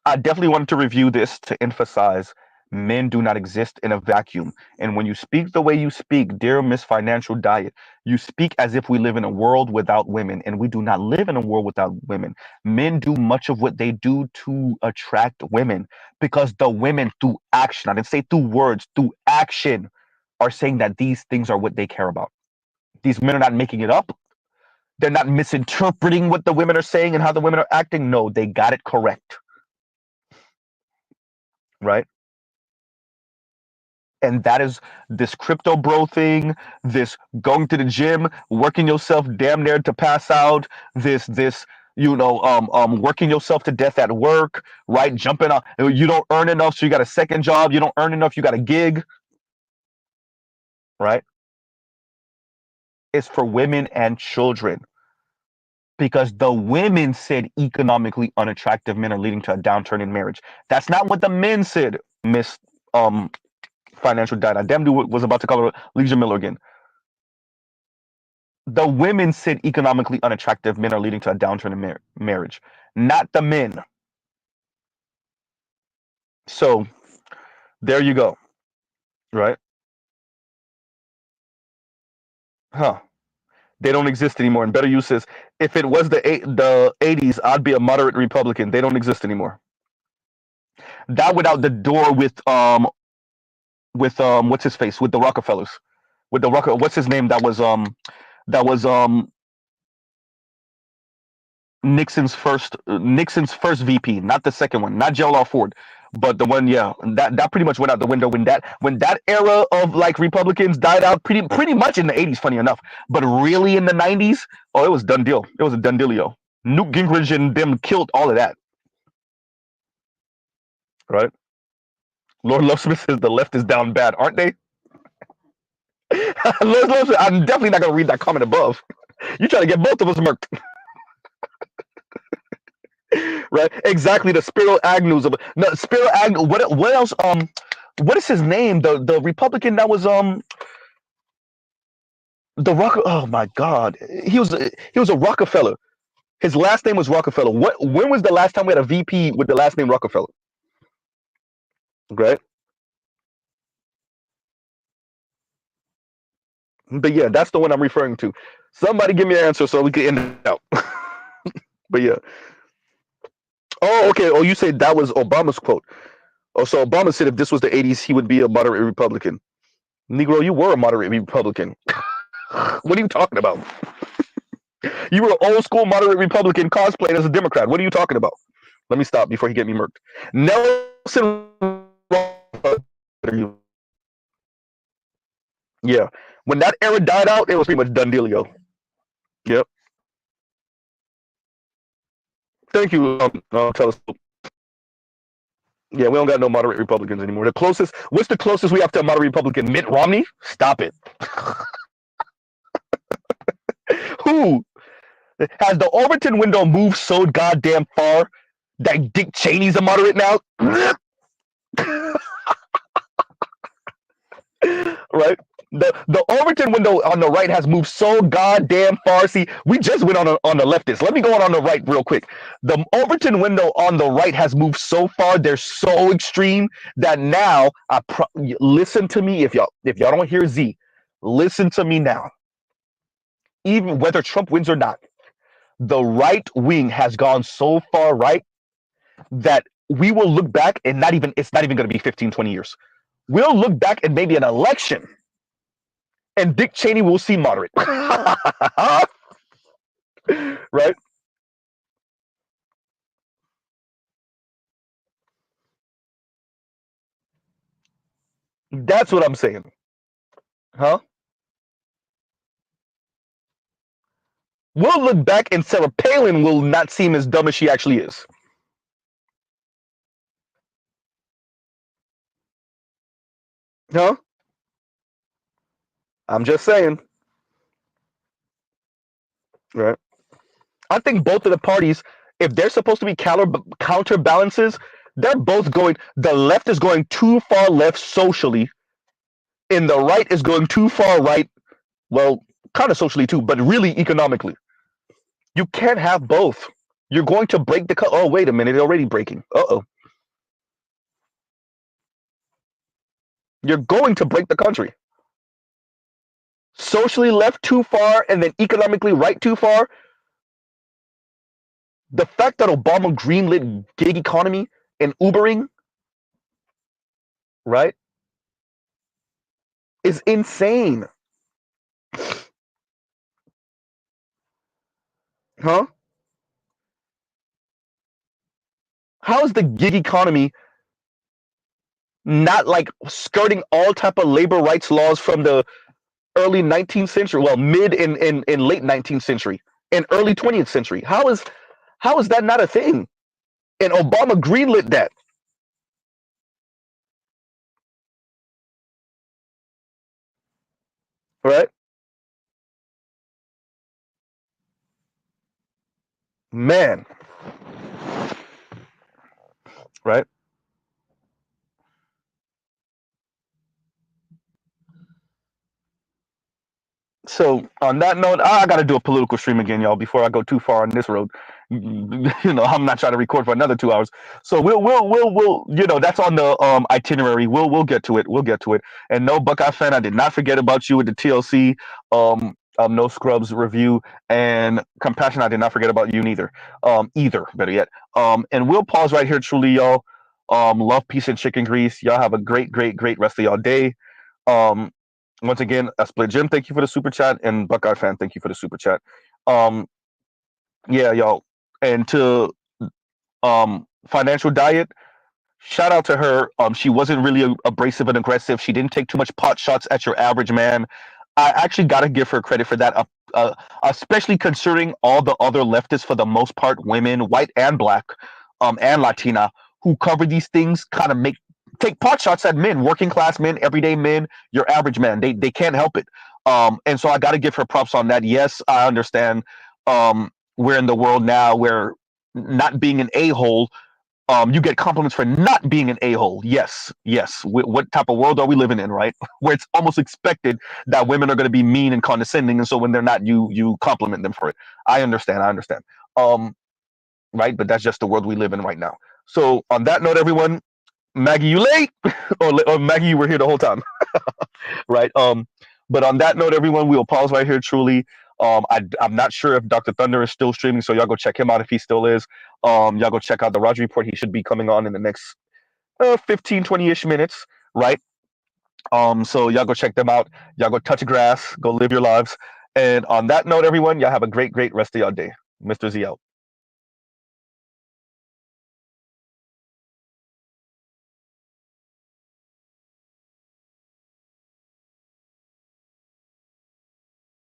I definitely wanted to review this to emphasize men do not exist in a vacuum. And when you speak the way you speak, dear Miss Financial Diet, you speak as if we live in a world without women, and we do not live in a world without women. Men do much of what they do to attract women because the women, through action, I didn't say through words, through action, are saying that these things are what they care about. These men are not making it up. They're not misinterpreting what the women are saying and how the women are acting. No, they got it correct. Right? And that is this crypto bro thing, this going to the gym, working yourself damn near to pass out, this working yourself to death at work, right? Jumping on, you don't earn enough, so you got a second job. You don't earn enough, you got a gig, right? It's for women and children. Because the women said economically unattractive men are leading to a downturn in marriage. That's not what the men said, Miss Financial Diet. I damn dude was about to call her Leisure Miller again. The women said economically unattractive men are leading to a downturn in marriage, not the men. So there you go, right? Huh? They don't exist anymore. And Better Use says, if it was the 80s, I'd be a moderate Republican. They don't exist anymore. That went out the door with what's his face, with the Rockefellers, with the what's his name, that was Nixon's first VP, not the second one, not Gerald R. Ford, but the one, yeah, that pretty much went out the window when that era of like Republicans died out pretty much in the 80s, funny enough. But really in the 90s, oh, it was done deal. It was a done dealio. Newt Gingrich and them killed all of that. Right? Lord Lovesmith says the left is down bad, aren't they? Lord Lovesmith, I'm definitely not gonna read that comment above. You trying to get both of us murked. Right? Exactly. The Spiro Agnews of no Spiro Agnew. What else? What is his name? The Republican that was the Rock. Oh my God, he was a Rockefeller. His last name was Rockefeller. When was the last time we had a VP with the last name Rockefeller? Right. But yeah, that's the one I'm referring to. Somebody give me an answer so we can end it out. But yeah. Oh, okay. Oh, you said that was Obama's quote. Oh, so Obama said if this was the 80s, he would be a moderate Republican. Negro, you were a moderate Republican. What are you talking about? You were an old school moderate Republican cosplaying as a Democrat. What are you talking about? Let me stop before he get me murked. Nelson, yeah. When that era died out, it was pretty much done dealio. Yep. Thank you, Telescope. Yeah, we don't got no moderate Republicans anymore. The closest, what's the closest we have to a moderate Republican? Mitt Romney? Stop it. Who? Has the Overton window moved so goddamn far that Dick Cheney's a moderate now? Right? The Overton window on the right has moved so goddamn far. See, we just went on the leftist. Let me go on the right real quick. The Overton window on the right has moved so far. They're so extreme that now listen to me. If y'all don't hear Z, listen to me now. Even whether Trump wins or not, the right wing has gone so far right that we will look back and it's not even going to be 15, 20 years. We'll look back at maybe an election and Dick Cheney will seem moderate. Right? That's what I'm saying. Huh? We'll look back and Sarah Palin will not seem as dumb as she actually is. Huh? I'm just saying. Right? I think both of the parties, if they're supposed to be counterbalances, they're both going. The left is going too far left socially, and the right is going too far right. Well, kind of socially too, but really economically. You can't have both. You're going to break the. Oh, wait a minute! It's already breaking. Uh-oh. You're going to break the country. Socially left too far, and then economically right too far. The fact that Obama greenlit gig economy and Ubering, right, is insane. Huh? How is the gig economy not like skirting all type of labor rights laws from the early 19th century, well, mid and late 19th century and early 20th century? How is that not a thing? And Obama greenlit that, right? Man, right? So on that note, I got to do a political stream again, y'all, before I go too far on this road. I'm not trying to record for another 2 hours. So we'll that's on the itinerary. We'll get to it. We'll get to it. And no, Buckeye fan, I did not forget about you with the TLC No Scrubs review, and Compassion. I did not forget about you neither. Either, better yet. And we'll pause right here, truly, y'all. Love, peace, and chicken grease. Y'all have a great, great, great rest of y'all day. Um, Once again, a split Jim, thank you for the super chat, and Buckeye fan, thank you for the super chat. Um, yeah, y'all, and to Financial Diet, shout out to her. She wasn't really abrasive and aggressive. She didn't take too much pot shots at your average man. I actually got to give her credit for that, especially considering all the other leftists, for the most part, women, white and black, and Latina, who cover these things, kind of take pot shots at men, working class men, everyday men, your average man. They can't help it. And so I got to give her props on that. Yes, I understand. We're in the world now where not being an a-hole, you get compliments for not being an a-hole. Yes, yes. What type of world are we living in, right? Where it's almost expected that women are going to be mean and condescending, and so when they're not, you compliment them for it. I understand. Um, right, but that's just the world we live in right now. So on that note, everyone, Maggie, you late? or Maggie, you were here the whole time, right? But on that note, everyone, we'll pause right here. Truly, I'm not sure if Dr. Thunder is still streaming, so y'all go check him out if he still is. Y'all go check out the Roger Report. He should be coming on in the next 15, 20-ish minutes, right? So y'all go check them out. Y'all go touch grass, go live your lives, And on that note, everyone, y'all have a great rest of your day. Mr. Z out.